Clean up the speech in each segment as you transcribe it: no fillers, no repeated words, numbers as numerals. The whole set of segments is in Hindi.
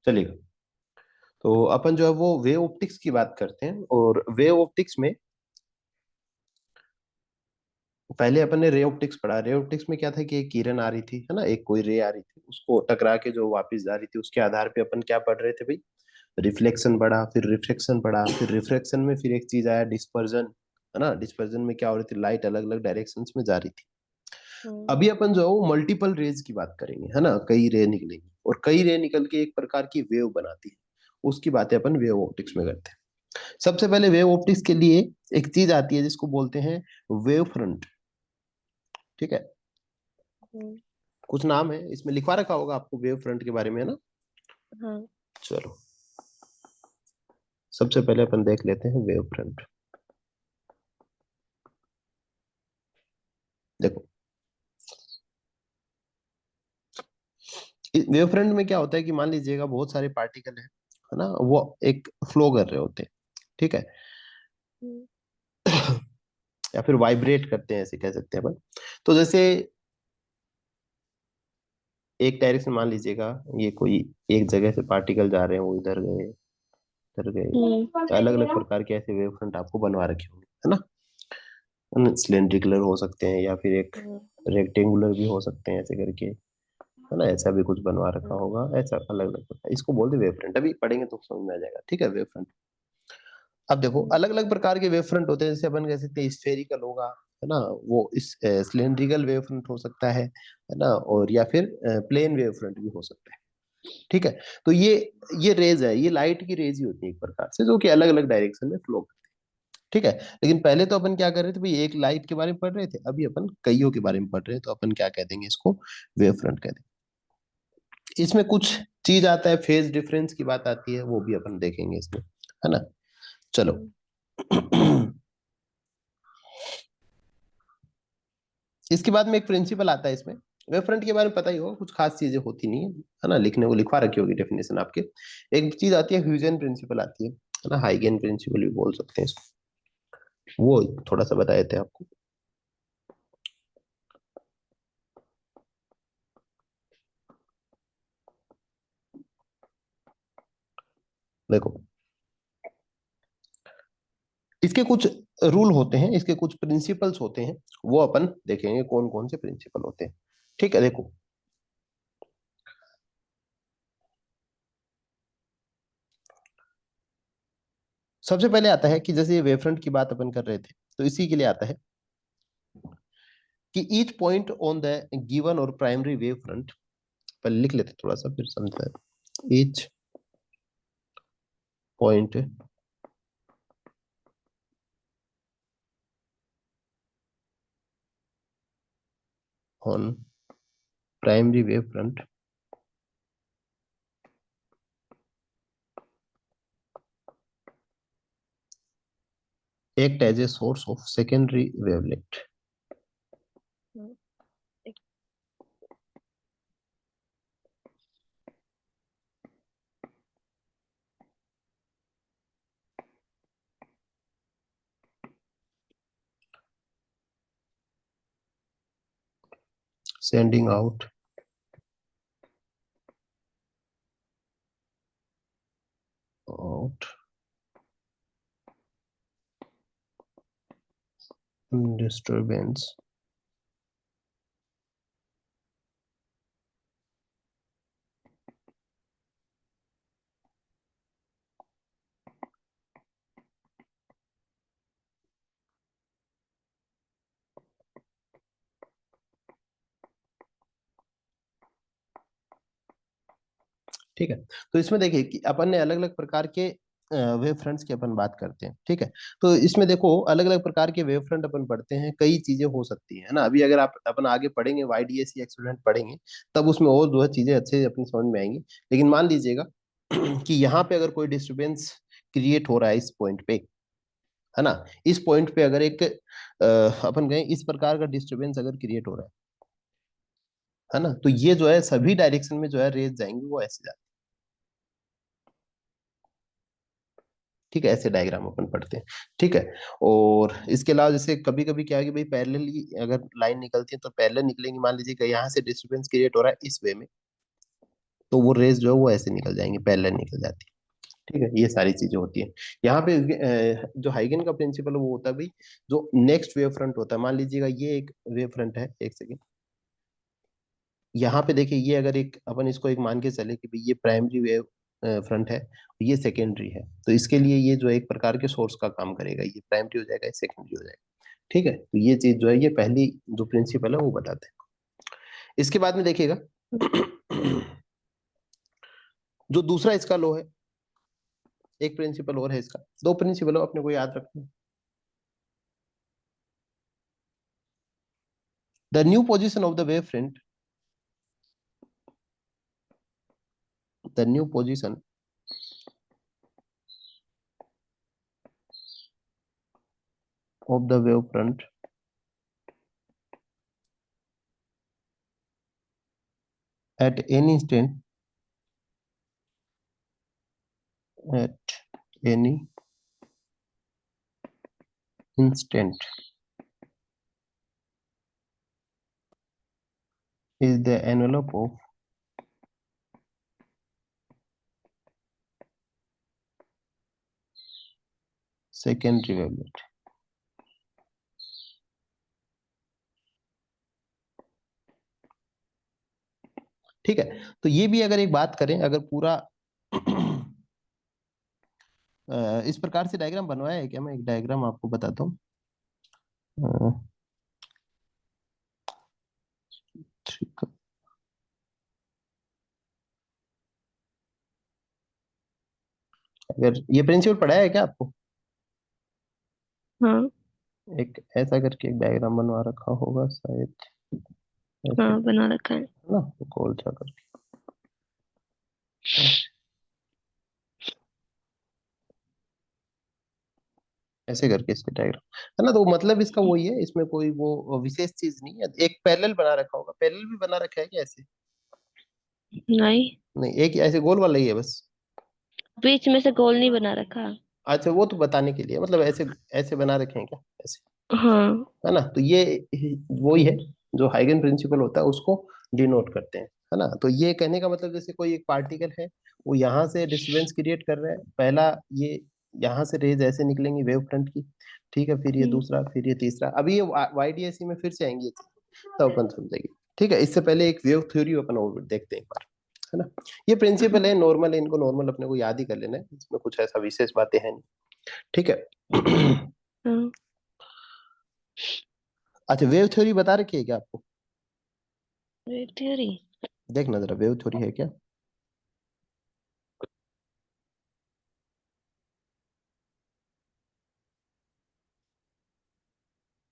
चलिएगा। तो अपन जो है वो वेव ऑप्टिक्स की बात करते हैं, और वेव ऑप्टिक्स में पहले अपन ने रे ऑप्टिक्स पढ़ा। रे ऑप्टिक्स में क्या था कि एक किरण आ रही थी, है ना, एक कोई रे आ रही थी, उसको टकरा के जो वापस जा रही थी, उसके आधार पे अपन क्या पढ़ रहे थे भाई, रिफ्लेक्शन पढ़ा, फिर रिफ्लेक्शन पढ़ा, फिर रिफ्लेक्शन में फिर एक चीज आया डिस्पर्जन, है ना। डिस्पर्जन में क्या हो रही थी, लाइट अलग अलग डायरेक्शन में जा रही थी। हम्म। अभी अपन जो है वो मल्टीपल रेज की बात करेंगे, है ना, कई रे निकलेंगी और कई रे निकल के एक प्रकार की वेव बनाती है, उसकी बातें अपन वेव ऑप्टिक्स में करते हैं। सबसे पहले वेव ऑप्टिक्स के लिए एक चीज आती है जिसको बोलते हैं वेव फ्रंट। ठीक है, हम्म। कुछ नाम है इसमें लिखवा रखा होगा आपको वेव फ्रंट के बारे में, है ना। हाँ। चलो, सबसे पहले अपन देख लेते हैं वेव फ्रंट। देखो, वेव फ्रंट में क्या होता है कि मान लीजिएगा बहुत सारे पार्टिकल है ना, वो एक फ्लो कर रहे होते हैं, ठीक है, हम्म। या फिर वाइब्रेट करते हैं, ऐसे कह सकते हैं अपन। तो जैसे एक डायरेक्शन मान लीजिएगा, ये कोई एक जगह से पार्टिकल जा रहे हैं, वो इधर गए इधर गए, तो अलग अलग प्रकार के ऐसे वेव फ्रंट आपको बनवा रखे होंगे, है ना। सिलेंड्रिकुलर हो सकते हैं या फिर एक हम्म। रेक्टेंगुलर भी हो सकते हैं, ऐसे करके, है ना, ऐसा भी कुछ बनवा रखा हम्म। होगा, ऐसा अलग अलग प्रकार, इसको बोलते वेव फ्रंट। अभी पढ़ेंगे तो समझ में आ जाएगा, ठीक है, वेव फ्रंट। अब देखो हम्म। अलग अलग प्रकार के वेव फ्रंट होते हैं, जैसे अपन कह सकते हैं स्फेरिकल होगा, है ना, वो इस सिलेंड्रिकल वेव फ्रंट हो सकता है ना, और या फिर प्लेन वेव फ्रंट भी हो सकता है। ठीक है, तो ये रेज है, ये लाइट की रेज ही होती है एक प्रकार से, जो कि अलग अलग डायरेक्शन में फ्लो करती है। ठीक है, लेकिन पहले तो अपन क्या कर रहे थे भाई, एक लाइट के बारे में पढ़ रहे थे, अभी अपन कईयों के बारे में पढ़ रहे हैं, तो अपन क्या कह देंगे इसको, वेव फ्रंट कह देंगे। इसमें कुछ चीज आता है, फेज डिफरेंस की बात आती है, वो भी अपन देखेंगे इसमें, है ना। चलो। हम्म। इसके बाद में एक प्रिंसिपल आता है इसमें, वेव फ्रंट के बारे में पता ही होगा, कुछ खास चीजें होती नहीं है ना, लिखने को लिखवा रखी होगी डेफिनेशन आपके। एक चीज आती है ह्यूजेन प्रिंसिपल आती है ना, हाइगेन प्रिंसिपल भी बोल सकते हैं इसको, वो थोड़ा सा बताए थे आपको। देखो, इसके कुछ रूल होते हैं, इसके कुछ प्रिंसिपल्स होते हैं, वो अपन देखेंगे कौन कौन से प्रिंसिपल होते हैं। ठीक है, देखो, सबसे पहले आता है कि जैसे ये वेव फ्रंट की बात अपन कर रहे थे, तो इसी के लिए आता है कि each point on the given और प्राइमरी वेव फ्रंट, पहले लिख लेते थोड़ा सा फिर समझते हैं। Each point on primary wave front act as a source of secondary wavelet। हम्म। एक- sending out disturbance ठीक है, तो इसमें देखिए कि अपन ने अलग अलग प्रकार के वेव फ्रंट्स की अपन बात करते हैं। ठीक है, तो इसमें देखो अलग अलग प्रकार के वेव फ्रंट अपन पढ़ते हैं, कई चीजें हो सकती है ना। अभी अगर आप अपन आगे पढ़ेंगे, वाईडीएसी एक्सपेरिमेंट पढ़ेंगे, तब उसमें और जो है चीजें अच्छे से अपनी समझ में आएंगी। लेकिन मान लीजिएगा कि यहाँ पे अगर कोई डिस्टरबेंस क्रिएट हो रहा है इस पॉइंट पे, है ना, इस पॉइंट पे अगर एक अपन कहें इस प्रकार का डिस्टरबेंस अगर क्रिएट हो रहा है ना, तो ये जो है सभी डायरेक्शन में जो है रेज जाएंगे, वो ऐसे जाएंगे। ठीक है, ऐसे डायग्राम अपन पढ़ते हैं। ठीक है, और इसके अलावा जैसे कभी कभी क्या है कि भाई पैरेलली अगर लाइन निकलती है, तो पैरेलल निकलेंगी, मान लीजिए कि यहाँ से डिस्टरबेंस क्रिएट हो रहा है इस वे में, तो वो रेस जो है वो ऐसे निकल जाएंगे, पैरेलल निकल जाती है। ठीक है, ये सारी चीजें होती हैं यहाँ पे। जो हाइगन का प्रिंसिपल है वो होता है भाई, जो नेक्स्ट वेव फ्रंट होता है, मान लीजिएगा ये एक वेव फ्रंट है, एक सेकेंड, यहाँ पे देखिए, ये अगर एक अपन इसको एक मान के चले कि भाई ये प्राइमरी वेव फ्रंट है, ये सेकेंडरी है, तो इसके लिए ये जो एक प्रकार के सोर्स का काम करेगा, ये प्राइमरी हो जाएगा, ये सेकेंडरी हो जाएगा। ठीक है, तो ये चीज जो है, ये पहली जो प्रिंसिपल है वो बताते हैं। इसके बाद में देखिएगा जो दूसरा इसका लो है, एक प्रिंसिपल और है इसका, दो प्रिंसिपल अपने को याद रखना। The new position of the wave front, the new position of the wavefront at any instant, at any instant is the envelope of secondary wavelet। ठीक है, तो ये भी अगर एक बात करें, अगर पूरा इस प्रकार से डायग्राम बनवाया है क्या, मैं एक डायग्राम आपको बताता हूँ। ठीक है, अगर ये प्रिंसिपल पढ़ाया है क्या आपको, हाँ एक ऐसा करके एक डायग्राम बनवा रखा होगा शायद, ऐसे, हाँ, बना रखा है। है ना, गोल सा करके, ऐसे करके इसके डायग्राम, है ना। तो मतलब इसका वही है, इसमें कोई वो विशेष चीज नहीं है। एक पैरेलल बना रखा होगा, पैरेलल भी बना रखा है क्या ऐसे? नहीं, नहीं, एक ऐसे गोल वाला ही है बस। बीच में से गोल नहीं बना रखा। अच्छा, वो तो बताने के लिए, मतलब ऐसे ऐसे बना रखे हैं क्या ऐसे, हाँ। है ना। तो ये वही है, जो हाइगन प्रिंसिपल होता है उसको डिनोट करते हैं, है ना। तो ये कहने का मतलब, जैसे कोई एक पार्टिकल है, वो यहाँ से डिस्टरबेंस क्रिएट कर रहा है, पहला ये यहाँ से रेज ऐसे निकलेंगी वेव फ्रंट की, ठीक है, फिर ये हम्म। दूसरा, फिर ये तीसरा, अभी ये वाईडीएसी में फिर से आएंगी ये चीज़, तब अपन समझेंगे। ठीक है, इससे पहले एक वेव थ्योरी अपन और देखते हैं एक बार, है ना। ये प्रिंसिपल है, नॉर्मल है, इनको नॉर्मल अपने को याद ही कर लेना है, इसमें कुछ ऐसा विशेष बातें हैं नहीं। ठीक है। हाँ, अच्छा, वेव थ्योरी बता रखी है क्या आपको? वेव थ्योरी देखना जरा, वेव थ्योरी है क्या?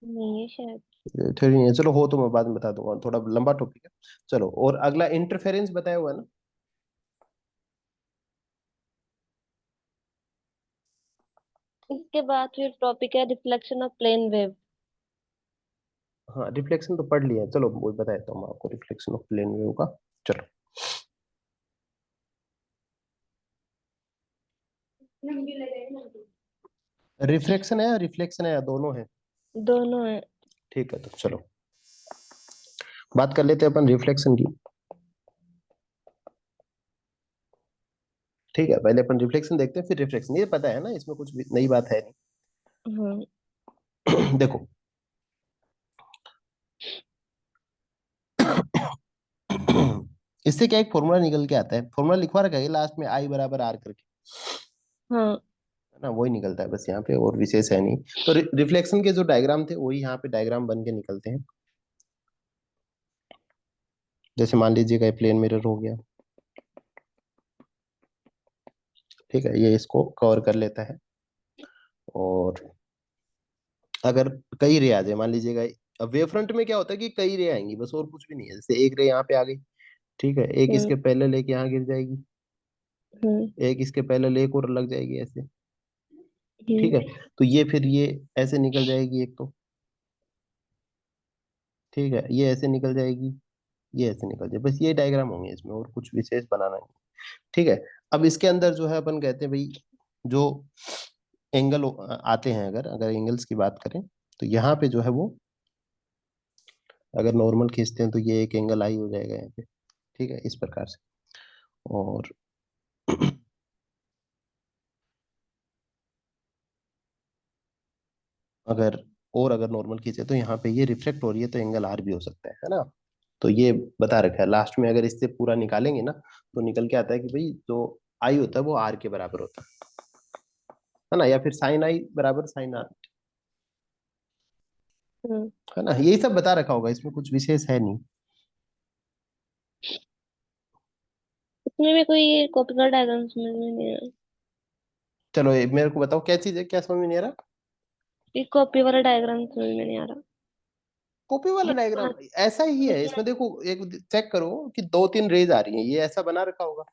नहीं है शायद। वेव थ्योरी नहीं है, चलो हो तो मैं बाद में बता दूंगा, थोड़ा लंबा टॉपिक है। चलो, और अगला इंटरफेरेंस बताया हुआ है ना। इसके बाद फिर टॉपिक है रिफ्लेक्शन ऑफ प्लेन वेव। हाँ, रिफ्लेक्शन तो पढ़ लिया है, चलो वो बता देता हूँ मैं आपको, रिफ्लेक्शन ऑफ प्लेन वेव का। चलो, रिफ्लेक्शन है या रिफ्लेक्शन है, या दोनों है? दोनों है। ठीक है, तो चलो बात कर लेते हैं अपन रिफ्लेक्शन की। ठीक है, पहले अपन रिफ्लेक्शन देखते हैं, फिर रिफ्लेक्शन, ये पता है ना, इसमें कुछ भी नई बात है हाँ। नहीं। देखो, इससे क्या एक फॉर्मूला निकल के आता है, फॉर्मूला लिखवा रखा है लास्ट में, आई बराबर आर करके, हाँ। है ना, वही निकलता है बस यहाँ पे, और विशेष है नहीं। तो रिफ्लेक्शन के जो डायग्राम थे वही यहाँ पे डायग्राम बन के निकलते हैं। जैसे मान लीजिएगा ये प्लेन मिरर हो गया, ठीक है, ये इसको कवर कर लेता है। और अगर कई रे आ जाए, मान लीजिएगा, अब वेव फ्रंट में क्या होता है कि कई रे आएंगी बस, और कुछ भी नहीं है। जैसे एक रे यहाँ पे आ गई, ठीक है, एक हम्म। इसके पहले लेके यहाँ गिर जाएगी, हम्म। एक इसके पहले एक और लग जाएगी ऐसे, ठीक है। हम्म। तो ये फिर ये ऐसे निकल जाएगी एक तो, ठीक है, ये ऐसे निकल जाएगी, ये ऐसे निकल जाए, बस ये डायग्राम होंगे इसमें, और कुछ विशेष बनाना नहीं। ठीक है, अब इसके अंदर जो है अपन कहते हैं भाई, जो एंगल आते हैं, अगर अगर एंगल्स की बात करें, तो यहाँ पे जो है वो, अगर नॉर्मल खींचते हैं तो ये एक एंगल आई हो जाएगा यहाँ पे, ठीक है, इस प्रकार से। और अगर अगर नॉर्मल खींचे तो यहाँ पे ये रिफ्लेक्ट हो रही है, तो एंगल आर भी हो सकता है ना। तो ये बता रखा है, लास्ट में अगर इससे पूरा निकालेंगे ना तो निकल के आता है कि भाई जो आई होता है वो आर के बराबर होता है ना, या फिर साइन आई बराबर साइन आर, हम्म। है ना। यही सब बता रखा होगा, इसमें कुछ विशेष है नहीं। इसमें भी कोई कॉपी का डायग्राम समझ में नहीं आया। चलो ये मेरे को बताओ क्या चीज है, क्या समझ में नहीं आ रहा। ये कॉपी वाला डायग्राम समझ में नहीं आ रहा। कॉपी वाला ये डायग्राम ऐसा ही है, इसमें देखो एक चेक करो कि दो तीन रेज आ रही हैं, ये ऐसा बना रखा होगा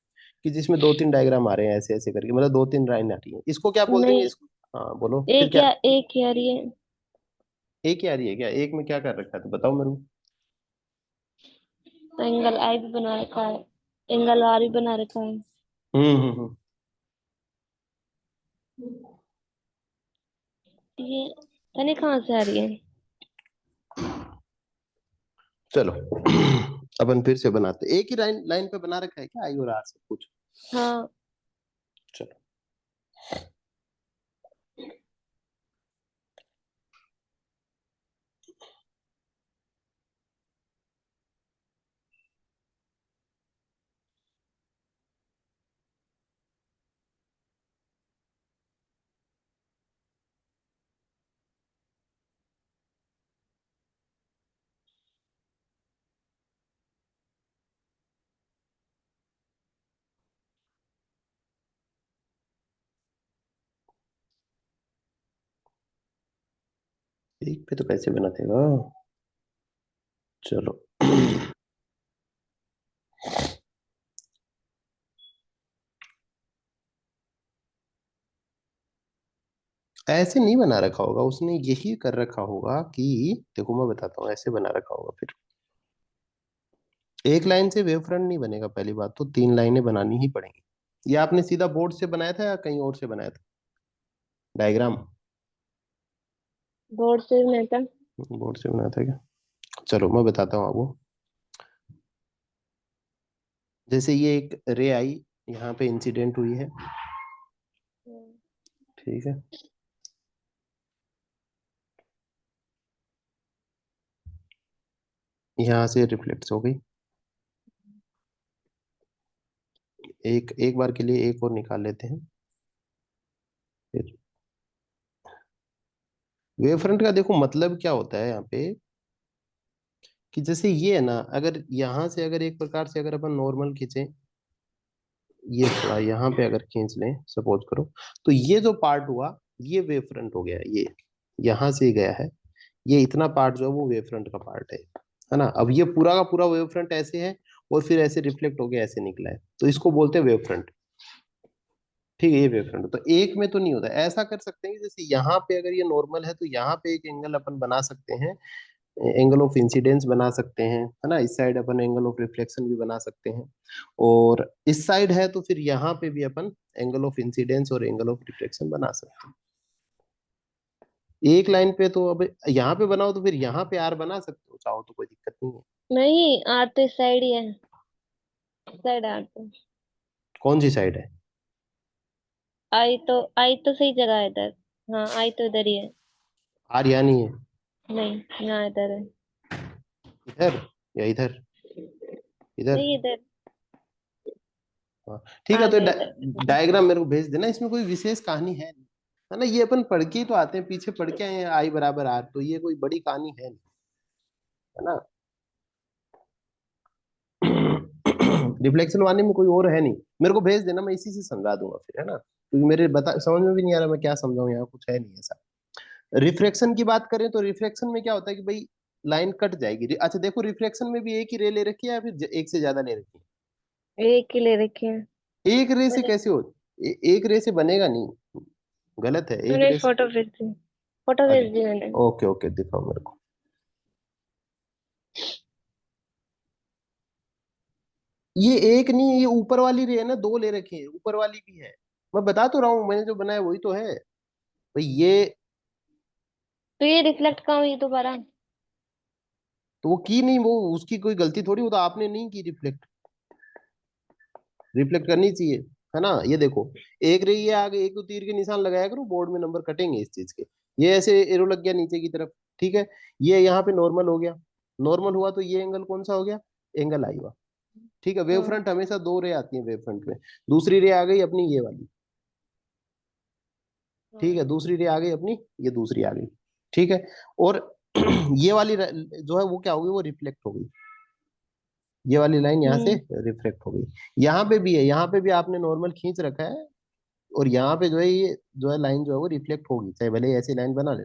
कि जिसमें दो तीन डायग्राम आ रहे हैं ऐसे ऐसे करके, मतलब दो तीन लाइन आ रही है, इसको क्या बोल देंगे नहीं, इसको। हाँ बोलो फिर क्या। एक यार ये एक ही आ रही है क्या, एक में क्या कर रखा है तो बताओ मेरे को। एंगल आई भी बना रखा है, एंगल आर भी बना रखा है। हम्म। ये पता नहीं कहाँ से आ रही है। चलो अपन फिर से बनाते, एक ही लाइन लाइन पे बना रखा है क्या आई और आर सब कुछ। हाँ। चलो एक पे तो कैसे बना देगा। चलो ऐसे नहीं बना रखा होगा उसने, यही कर रखा होगा कि देखो मैं बताता हूँ, ऐसे बना रखा होगा फिर। एक लाइन से वेव फ्रंट नहीं बनेगा, पहली बात तो तीन लाइनें बनानी ही पड़ेंगी। ये आपने सीधा बोर्ड से बनाया था या कहीं और से बनाया था डायग्राम। बोर्ड से मैं था। बोर्ड से बनाया था क्या। चलो मैं बताता हूँ आपको। जैसे ये एक रे आई, यहाँ पे इंसिडेंट हुई है, ठीक है। यहाँ से रिफ्लेक्ट हो गई, एक एक बार के लिए एक और निकाल लेते हैं फिर। वेव फ्रंट का देखो मतलब क्या होता है यहाँ पे, कि जैसे ये है ना, अगर यहाँ से अगर एक प्रकार से अगर अपन नॉर्मल खींचे, ये थोड़ा यहाँ पे अगर खींच लें सपोज करो, तो ये जो पार्ट हुआ ये वेव फ्रंट हो गया, ये यहाँ से गया है, ये इतना पार्ट जो है वो वेव फ्रंट का पार्ट है ना। अब ये पूरा का पूरा वेव फ्रंट ऐसे है और फिर ऐसे रिफ्लेक्ट होके ऐसे निकला है, तो इसको बोलते हैं वेव फ्रंट। ठीक है, ये वेव फ्रंट तो एक में तो नहीं होता, ऐसा कर सकते हैं कि जैसे यहाँ पे अगर ये नॉर्मल है तो यहाँ पे एक एंगल अपन बना सकते हैं, एंगल ऑफ इंसिडेंस बना सकते हैं, है ना। इस side upon angle of reflection भी बना सकते हैं, और इस साइड है तो फिर यहाँ पे भी अपन एंगल ऑफ इंसिडेंस और एंगल ऑफ रिफ्लेक्शन बना सकते हैं। एक लाइन पे तो अब यहाँ पे बनाओ तो फिर यहाँ पे आर बना सकते हो चाहो तो, कोई दिक्कत नहीं है। नहीं, आर तो इस साइड ही है। इस साइड आर तो। कौन सी साइड है। आई तो सही जगह है इधर। हाँ, आई तो इधर ही है। आर यहाँ नहीं है। नहीं, यहाँ इधर है। इधर या इधर, इधर। नहीं, इधर। हाँ ठीक है, आ तो गए इधर। डायग्राम मेरे को भेज देना, इसमें कोई विशेष कहानी है नहीं, है ना। ये अपन पढ़ के ही तो आते हैं, पीछे पढ़ के आए हैं आई बराबर आर, तो ये कोई बड़ी कहानी है नहीं, है ना। रिफ्लेक्शन वाले में कोई और है नहीं, मेरे को भेज देना, मैं इसी से समझा दूंगा फिर, है ना, क्योंकि मेरे बता समझ में भी नहीं आ रहा मैं क्या समझाऊं, यहाँ कुछ है नहीं ऐसा। रिफ्लेक्शन की बात करें तो रिफ्लेक्शन में क्या होता है कि भाई लाइन कट जाएगी। अच्छा देखो, रिफ्लेक्शन में भी एक ही रे ले रखी है या फिर एक से ज्यादा ले रखी एक ही ले रखे हैं। है। एक रे से मैंने कैसे हो, एक रे से बनेगा नहीं, गलत है एक मैंने रे से। फोटो भेज दी। फोटो अच्छा भेज दी मैंने। ओके ओके, दिखाओ मेरे को। ये एक नहीं, ये ऊपर वाली रे है ना, दो ले रखी है, ऊपर वाली भी है। मैं बता तो रहा हूँ, मैंने जो बनाया वही तो है भाई ये। तो ये रिफ्लेक्ट कहाँ हुई दोबारा। तो वो की नहीं, वो उसकी कोई गलती थोड़ी, वो तो आपने नहीं की रिफ्लेक्ट। रिफ्लेक्ट करनी चाहिए, है ना। ये देखो, एक रही है आगे, एक तो तीर के निशान लगाया करो, बोर्ड में नंबर कटेंगे इस चीज के। ये ऐसे एरो लग गया नीचे की तरफ, ठीक है। ये यहाँ पे नॉर्मल हो गया, नॉर्मल हुआ तो ये एंगल कौन सा हो गया, एंगल आई हुआ, ठीक है। वेव हम्म फ्रंट हमेशा दो रे आती है वेव फ्रंट में। दूसरी रे आ गई अपनी ये वाली, ठीक है। दूसरी रे आ गई अपनी, ये दूसरी आ गई, ठीक है। और ये वाली जो है वो क्या होगी, वो रिफ्लेक्ट हो गई। ये वाली लाइन यहाँ से हम्म रिफ्लेक्ट हो गई। यहाँ पे भी है, यहाँ पे भी आपने नॉर्मल खींच रखा है, और यहाँ पे जो है ये जो है लाइन जो है वो रिफ्लेक्ट होगी, चाहे भले ही ऐसी लाइन बना ले,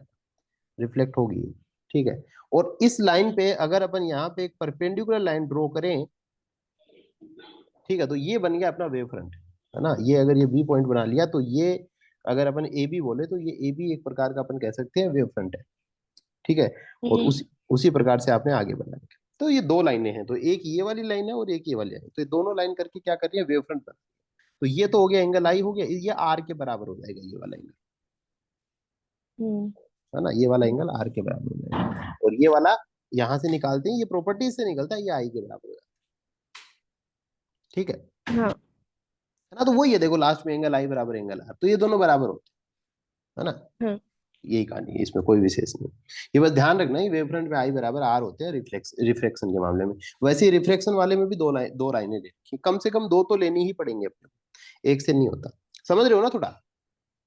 रिफ्लेक्ट होगी, ठीक है। और इस लाइन पे अगर अपन यहाँ पे एक परपेंडिकुलर लाइन ड्रॉ करें, ठीक है, तो ये बन गया अपना वेव फ्रंट, है ना। ये अगर ये बी पॉइंट बना लिया तो ये, अगर अपन ए बी बोले तो ये ए बी एक प्रकार का अपन कह सकते हैं वेव फ्रंट है, ठीक है। और हम्म उसी उसी प्रकार से आपने आगे बनाया। तो ये दो लाइनें हैं, तो एक ये वाली लाइन है और एक ये वाली लाइन, तो ये दोनों लाइन करके क्या कर रही है, वेव फ्रंट बना। तो ये तो हो गया एंगल आई हो गया, ये आर के बराबर हो जाएगा ये वाला एंगल, हम्म है ना। ये वाला एंगल आर के बराबर हो जाएगा, और ये वाला यहां से निकालते हैं, ये प्रॉपर्टीज से निकलता है, ये आई के बराबर हो जाएगा, ठीक है। हाँ है ना, तो वही है, देखो लास्ट में एंगल आई बराबर एंगल आर, तो ये दोनों बराबर होते हैं, है ना। हाँ यही कहानी है, इसमें कोई विशेष नहीं। ये बस ध्यान रखना है वेव फ्रंट पे आई बराबर आर होते हैं रिफ्लेक्शन के मामले में। वैसे ही रिफ्लेक्शन वाले में भी दो लाइनें ले रखी, कम से कम दो तो लेनी ही पड़ेंगे अपने को, एक से नहीं होता। समझ रहे हो ना थोड़ा,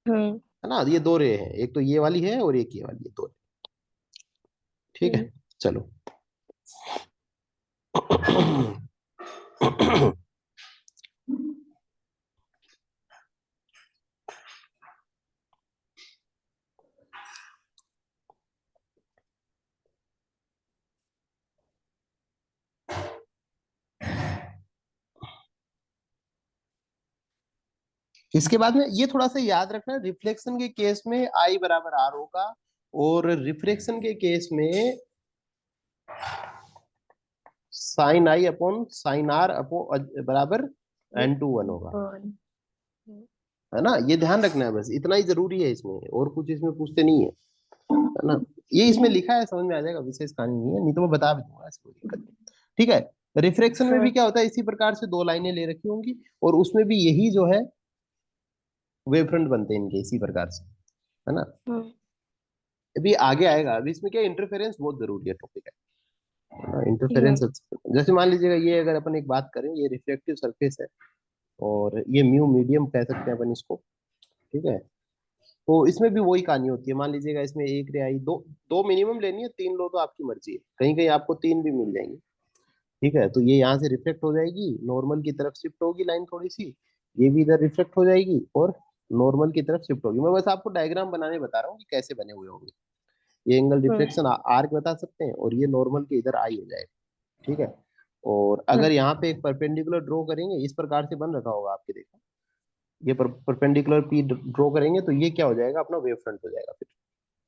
हाँ है ना। ये दो रे हैं, एक तो ये वाली है और एक ये वाली है, दो, ठीक है। हम्म चलो। इसके बाद में ये थोड़ा सा याद रखना, रिफ्लेक्शन के केस में आई बराबर आर होगा, और रिफ्रेक्शन के केस में sine i upon sine r upon बराबर एन टू वन होगा, वन है ना। ये ध्यान रखना है, बस इतना ही जरूरी है इसमें, और कुछ इसमें पूछते नहीं है, है ना। ये इसमें लिखा है, समझ में आ जाएगा, विशेष कहानी नहीं है, नहीं तो मैं बता भी दूंगा, ऐसी कोई दिक्कत नहीं, ठीक है। रिफ्रेक्शन में भी हाँ क्या होता है, इसी प्रकार से दो लाइनें ले रखी होंगी, और उसमें भी यही जो है वेव फ्रंट बनते हैं इनके इसी प्रकार से, है ना। हाँ अभी आगे आएगा, अभी इसमें क्या इंटरफेरेंस बहुत जरूरी है टॉपिक है ना, हाँ इंटरफेरेंस। जैसे मान लीजिएगा ये अगर अपन एक बात करें, ये रिफ्लेक्टिव सरफेस है, और ये म्यू मीडियम कह सकते हैं अपन इसको, ठीक है। तो इसमें भी वही कहानी होती है, मान लीजिएगा इसमें एक रे आई, दो दो मिनिमम लेनी है, तीन लो तो आपकी मर्जी है, कहीं कहीं आपको तीन भी मिल जाएंगे, ठीक है। तो ये यहाँ से रिफ्लेक्ट हो जाएगी, नॉर्मल की तरफ शिफ्ट होगी लाइन थोड़ी सी, ये भी इधर रिफ्लेक्ट हो जाएगी और नॉर्मल की तरफ शिफ्ट होगी। मैं बस आपको डायग्राम बनाने बता रहा हूँ कि कैसे बने हुए होंगे। ये एंगल हाँ रिफ्लेक्शन आर्क बता सकते हैं, और ये नॉर्मल के इधर आई हो जाएगा, ठीक है। और हाँ अगर यहाँ पे एक परपेंडिकुलर ड्रॉ करेंगे, इस प्रकार से बन रखा होगा आपके, देखो ये परपेंडिकुलर पी ड्रॉ करेंगे तो ये क्या हो जाएगा, अपना वेव फ्रंट हो जाएगा फिर,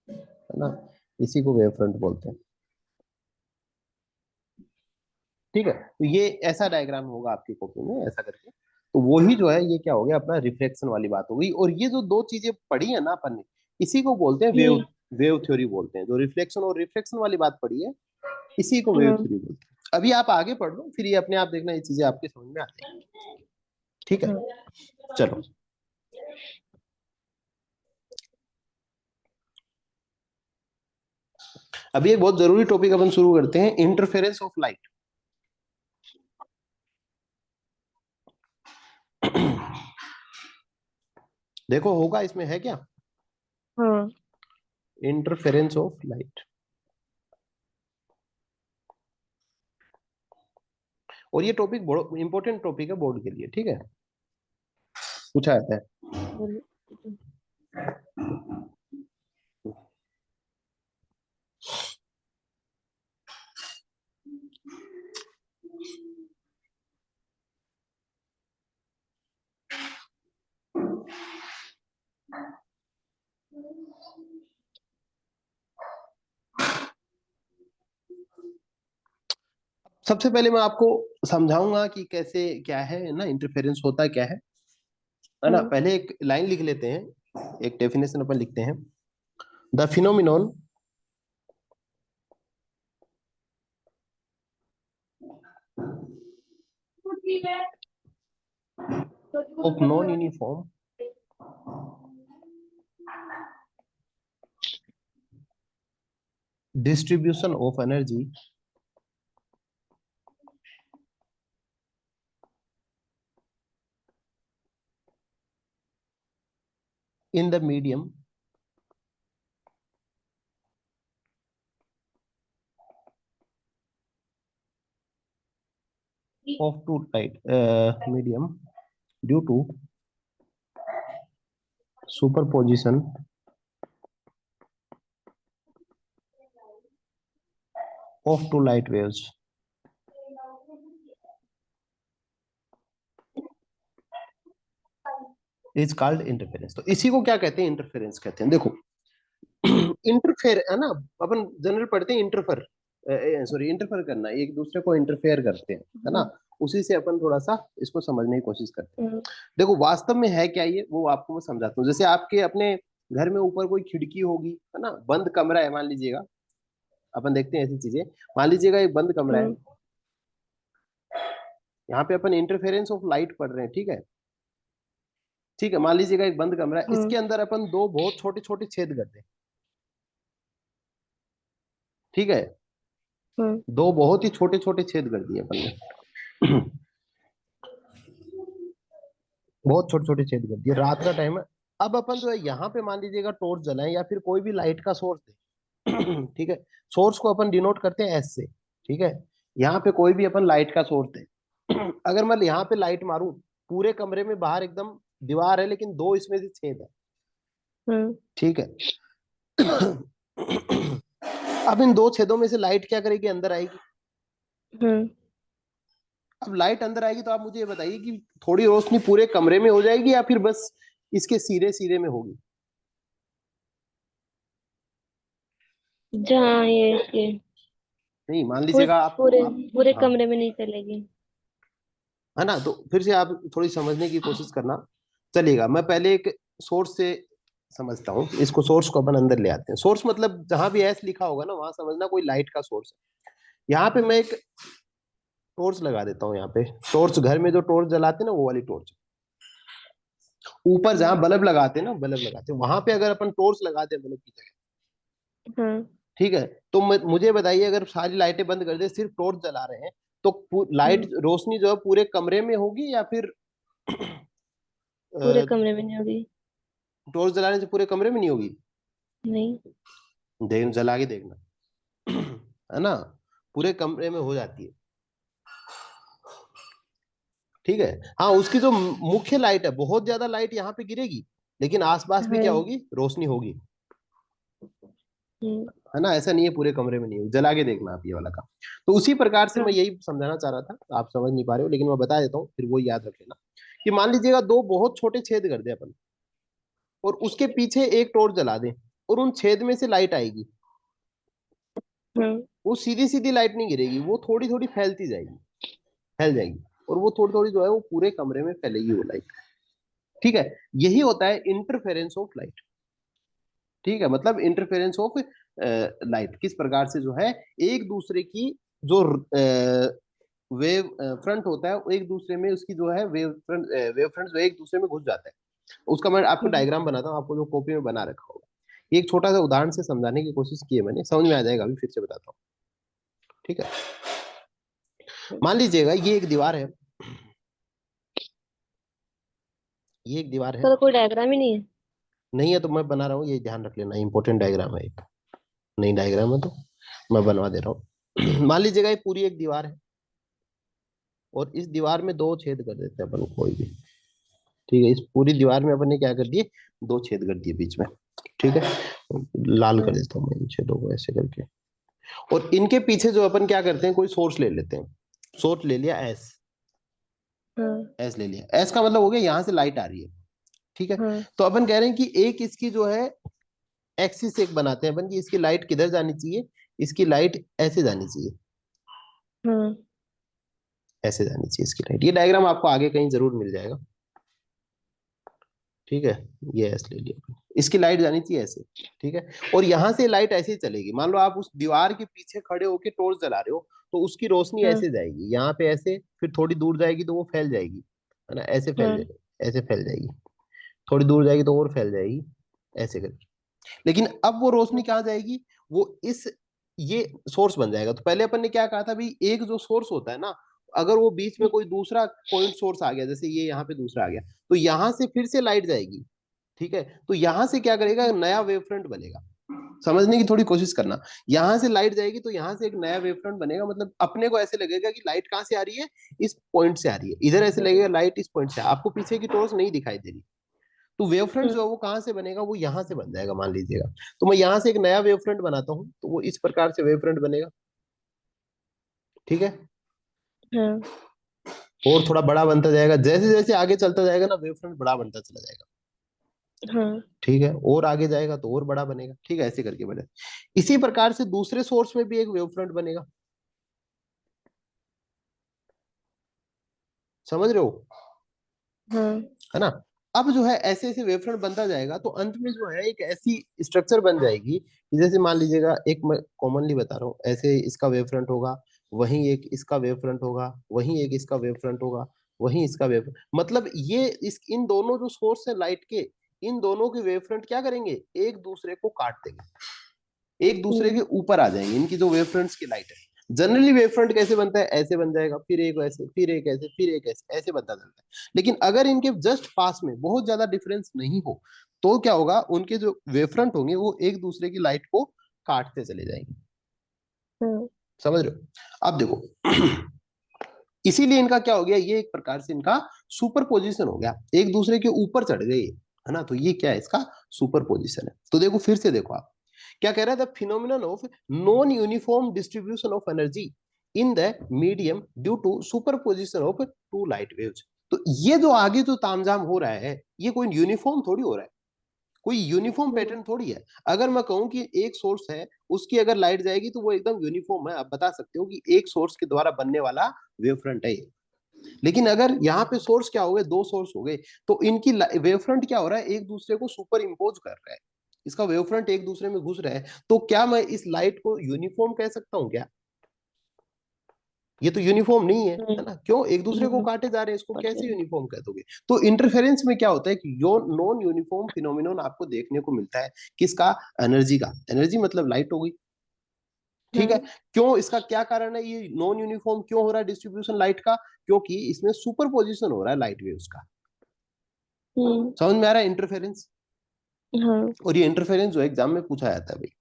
है ना। इसी को वेव फ्रंट बोलते हैं, ठीक है। तो ये ऐसा डायग्राम होगा आपकी कॉपी में, ऐसा करके। तो वही जो है ये क्या हो गया, अपना रिफ्लेक्शन वाली बात हो गई। और ये जो दो चीजें पढ़ी है ना अपन ने, इसी को बोलते हैं वेव, हम्म वेव थ्योरी बोलते हैं। जो रिफ्लेक्शन और रिफ्लेक्शन वाली बात पढ़ी है, इसी को वेव हाँ थ्योरी बोलते हैं। अभी आप आगे पढ़ लो, फिर ये अपने आप देखना, ये चीजें आपके समझ में आ जाएंगी, ठीक है। हाँ चलो, अभी एक बहुत जरूरी टॉपिक अपन शुरू करते हैं, इंटरफेरेंस ऑफ लाइट। देखो होगा इसमें, है क्या, हाँ इंटरफेरेंस ऑफ लाइट। और ये टॉपिक बहुत इंपॉर्टेंट टॉपिक है बोर्ड के लिए, ठीक है, पूछा जाता है। सबसे पहले मैं आपको समझाऊंगा कि कैसे क्या है ना, इंटरफेरेंस होता क्या है ना। हाँ पहले एक लाइन लिख लेते हैं, एक डेफिनेशन अपन लिखते हैं। The phenomenon of non-uniform distribution of energy in the medium of two light medium due to superposition of two light waves is called interference. तो इसी को क्या कहते हैं, इंटरफेरेंस कहते हैं। देखो इंटरफेयर है ना, अपन जनरल पढ़ते हैं इंटरफेयर, सॉरी इंटरफेयर करना, एक दूसरे को इंटरफेयर करते हैं, है ना। उसी से अपन थोड़ा सा इसको समझने की कोशिश करते हैं। देखो वास्तव में है क्या ये, वो आपको मैं समझाता हूँ। जैसे आपके अपने घर में ऊपर कोई खिड़की होगी, है ना, बंद कमरा है मान लीजिएगा, अपन देखते हैं ऐसी चीजें। मान लीजिएगा एक बंद कमरा है, यहाँ पे अपन इंटरफेरेंस ऑफ लाइट पढ़ रहे हैं, ठीक है। ठीक है, मान लीजिएगा एक बंद कमरा है, इसके अंदर अपन दो बहुत छोटे छोटे छेद कर दें, ठीक है। दो बहुत ही छोटे छोटे छेद कर दिए अपन ने, बहुत छोटे छोटे छेद कर दिए, रात का टाइम है। अब अपन जो है यहाँ पे मान लीजिएगा टॉर्च जलाएं या फिर कोई भी लाइट का सोर्स दे, ठीक है। सोर्स को अपन डिनोट करते हैं एस से, ठीक है। यहाँ पे कोई भी अपन लाइट का सोर्स दे, अगर मैं यहाँ पे लाइट मारूं, पूरे कमरे में बाहर एकदम दीवार है लेकिन दो इसमें से छेद है, ठीक है। अब इन दो छेदों में से लाइट क्या करेगी, अंदर आएगी। अब लाइट अंदर आएगी तो आप मुझे ये बताइए कि थोड़ी रोशनी पूरे कमरे में हो जाएगी या फिर बस इसके सिरे सिरे में होगी। जहाँ ये नहीं, मान लीजिएगा आप पूरे हाँ, कमरे में नहीं चलेगी, है ना। तो फिर से आप थोड़ी समझने की कोशिश करना, चलिएगा। मैं पहले एक सोर्स से समझता हूँ इसको, सोर्स को अपन अंदर ले आते हैं। सोर्स मतलब जहां भी एस लिखा होगा ना, वहां समझना कोई लाइट का सोर्स है। यहाँ पे मैं एक टॉर्च लगा देता हूँ, यहाँ पे टॉर्च, घर में जो टॉर्च जलाते हैं ना, वो वाली टॉर्च। ऊपर जहां बल्ब लगाते हैं ना, बल्ब लगाते हैं, वहां पे अगर अपन टॉर्च लगाते हैं बल्ब की जगह, ठीक है, तो मुझे बताइए, अगर सारी लाइटें बंद कर दे, सिर्फ टॉर्च जला रहे हैं, तो लाइट रोशनी जो है पूरे कमरे में होगी या फिर पूरे कमरे में नहीं होगी। टॉर्च जलाने से पूरे कमरे में नहीं होगी। नहीं, देख जला के देखना, है ना, पूरे कमरे में हो जाती है, ठीक है। हाँ, उसकी जो मुख्य लाइट है, बहुत ज्यादा लाइट यहाँ पे गिरेगी, लेकिन आसपास भी क्या होगी, रोशनी होगी, है ना। ऐसा नहीं है पूरे कमरे में नहीं होगी, जला के देखना आप ये वाला काम। तो उसी प्रकार से मैं यही समझाना चाह रहा था, आप समझ नहीं पा रहे हो, लेकिन मैं बता देता हूँ, फिर वो याद रख लेना कि मान लीजिएगा दो बहुत छोटे छेद कर दे अपन, और उसके पीछे एक टॉर्च जला दें, और उन छेद में से लाइट आएगी, वो सीधी सीधी लाइट नहीं गिरेगी, वो थोड़ी थोड़ी फैलती जाएगी, फैल जाएगी, और वो थोड़ी थोड़ी जो है वो पूरे कमरे में फैलेगी वो लाइट, ठीक है। यही होता है इंटरफेरेंस ऑफ लाइट, ठीक है। मतलब इंटरफेरेंस ऑफ लाइट किस प्रकार से जो है एक दूसरे की जो वेव फ्रंट होता है, वो एक दूसरे में उसकी जो है वेव फ्रंट जो एक दूसरे में घुस जाता है। उसका मैं आपको डायग्राम बनाता हूँ, आपको जो कॉपी में बना रखा होगा। ये एक छोटा सा उदाहरण से समझाने की कोशिश की है मैंने, समझ में आ जाएगा, अभी फिर से बताता हूँ, ठीक है। मान लीजिएगा ये एक दीवार है, ये एक दीवार है। तो कोई डायग्राम ही नहीं है। नहीं है तो मैं बना रहा हूँ, ये ध्यान रख लेना, इंपॉर्टेंट डायग्राम है एक, नई डायग्राम है तो मैं बनवा दे रहा हूँ। मान लीजिएगा ये पूरी एक दीवार है, और इस दीवार में दो छेद कर देते हैं अपन कोई भी, ठीक है। इस पूरी दीवार में अपन ने क्या कर दिए, दो छेद कर दिए बीच में, ठीक है। लाल कर देता हूँ मैं इन छेदों को ऐसे करके, और इनके पीछे जो अपन क्या करते हैं, कोई सोर्स ले लेते हैं। सोर्स ले लिया एस, एस ले लिया, एस का मतलब हो गया यहाँ से लाइट आ रही है, ठीक है। तो अपन कह रहे हैं कि एक इसकी जो है एक्सिस एक बनाते हैं अपन कि इसकी लाइट किधर जानी चाहिए, इसकी लाइट ऐसे जानी चाहिए, ऐसे जानी चाहिए इसकी लाइट। ये डायग्राम आपको आगे कहीं जरूर मिल जाएगा, ठीक है। ये ऐसे ले लिया, इसकी लाइट जानी चाहिए ऐसे, ठीक है। और यहाँ से लाइट ऐसे ही चलेगी, मान लो आप उस दीवार के पीछे खड़े होके टॉर्च जला रहे हो, तो उसकी रोशनी ऐसे जाएगी, यहाँ पे ऐसे, फिर थोड़ी दूर जाएगी तो वो फैल जाएगी, है ना, ऐसे फैल जाएगी। ऐसे फैल जाएगी, थोड़ी दूर जाएगी तो और फैल जाएगी, ऐसे करके। लेकिन अब वो रोशनी कहाँ जाएगी, वो इस ये सोर्स बन जाएगा। तो पहले अपन ने क्या कहा था भाई, एक जो सोर्स होता है ना, अगर वो बीच में कोई दूसरा पॉइंट सोर्स आ गया, जैसे ये यहाँ पे दूसरा आ गया, तो यहाँ से फिर से लाइट जाएगी, ठीक है। तो यहाँ से क्या करेगा, नया वेव फ्रंट बनेगा। समझने की थोड़ी कोशिश करना, यहाँ से लाइट जाएगी तो यहाँ से एक नया वेव फ्रंट बनेगा, मतलब अपने को ऐसे लगेगा कि लाइट कहाँ से आ रही है, इस पॉइंट से आ रही है। इधर ऐसे लगेगा लाइट इस पॉइंट से, आपको पीछे की टॉर्च नहीं दिखाई दे रही। तो वेव फ्रंट जो है वो कहाँ से बनेगा, वो यहाँ से बन जाएगा मान लीजिएगा। तो मैं यहाँ से एक नया वेव फ्रंट बनाता हूँ, तो वो इस प्रकार से वेव फ्रंट बनेगा, ठीक है। हाँ और थोड़ा बड़ा बनता जाएगा, जैसे जैसे आगे चलता जाएगा ना, वेव फ्रंट बड़ा बनता चला जाएगा, हाँ। ठीक है। और आगे जाएगा तो और बड़ा बनेगा, ठीक है, ऐसे करके बने। इसी प्रकार से दूसरे सोर्स में भी एक वेव फ्रंट बनेगा, समझ रहे हो, हाँ। है ना। अब जो है ऐसे ऐसे वेव फ्रंट बनता जाएगा, तो अंत में जो है एक ऐसी स्ट्रक्चर बन जाएगी कि जैसे मान लीजिएगा, एक मैं कॉमनली बता रहा हूँ, ऐसे इसका वेव फ्रंट होगा, वहीं एक इसका वेव फ्रंट होगा, वहीं एक इसका वेव फ्रंट होगा, वहीं इसका वेव, मतलब ये इस इन दोनों जो सोर्स है लाइट के, इन दोनों के वेव फ्रंट क्या करेंगे, एक दूसरे को काट देंगे, एक दूसरे के ऊपर आ जाएंगे, इनकी जो वेव फ्रंट्स की लाइट है। जनरली वेव फ्रंट कैसे बनता है, ऐसे बन जाएगा, फिर एक वैसे, फिर एक ऐसे, फिर एक ऐसे, ऐसे बनता जाता है। लेकिन अगर इनके जस्ट पास में बहुत ज्यादा डिफरेंस नहीं हो, तो क्या होगा, उनके जो वेव फ्रंट होंगे वो एक दूसरे की लाइट को काटते चले जाएंगे, हाँ। समझ रहे हो। अब देखो इसीलिए इनका क्या हो गया, ये एक प्रकार से इनका सुपर पोजिशन हो गया, एक दूसरे के ऊपर चढ़ गए, है ना। तो ये क्या है, इसका सुपर पोजिशन है। तो देखो फिर से देखो आप, क्या कह रहा है, the phenomenon of non uniform distribution of energy in the medium due to superposition of two light waves. तो ये जो आगे जो तामझाम हो रहा है, ये कोई यूनिफॉर्म थोड़ी हो रहा है, कोई यूनिफॉर्म पैटर्न थोड़ी है। अगर मैं कहूं कि एक सोर्स है, उसकी अगर लाइट जाएगी तो वो एकदम यूनिफॉर्म है, आप बता सकते हो कि एक सोर्स के द्वारा बनने वाला वेव फ्रंट है ये। लेकिन अगर यहाँ पे सोर्स क्या हो गए, दो सोर्स हो गए, तो इनकी वेव फ्रंट क्या हो रहा है, एक दूसरे को सुपर इम्पोज कर रहा है, इसका वेव फ्रंट एक दूसरे में घुस रहा है। तो क्या मैं इस लाइट को यूनिफॉर्म कह सकता हूँ क्या, ये तो यूनिफॉर्म नहीं है नहीं। ना, क्यों, एक दूसरे को हाँ, काटे जा रहे हैं, इसको पढ़ कैसे गई। यूनिफॉर्म कह दोगे। तो इंटरफेरेंस में क्या होता है कि यो नॉन यूनिफॉर्म फिनोमिनन आपको देखने को मिलता है, किसका, एनर्जी का। एनर्जी मतलब लाइट हो गई, ठीक है। हाँ। क्यों, इसका क्या कारण है, ये नॉन यूनिफॉर्म क्यों हो रहा है डिस्ट्रीब्यूशन लाइट का, क्योंकि इसमें सुपर पोजिशन हो रहा है लाइट वेव्स का। हम्म। समझ में आ रहा है इंटरफेरेंस। हाँ। और ये इंटरफेरेंस जो एग्जाम में पूछा जाता है भाई,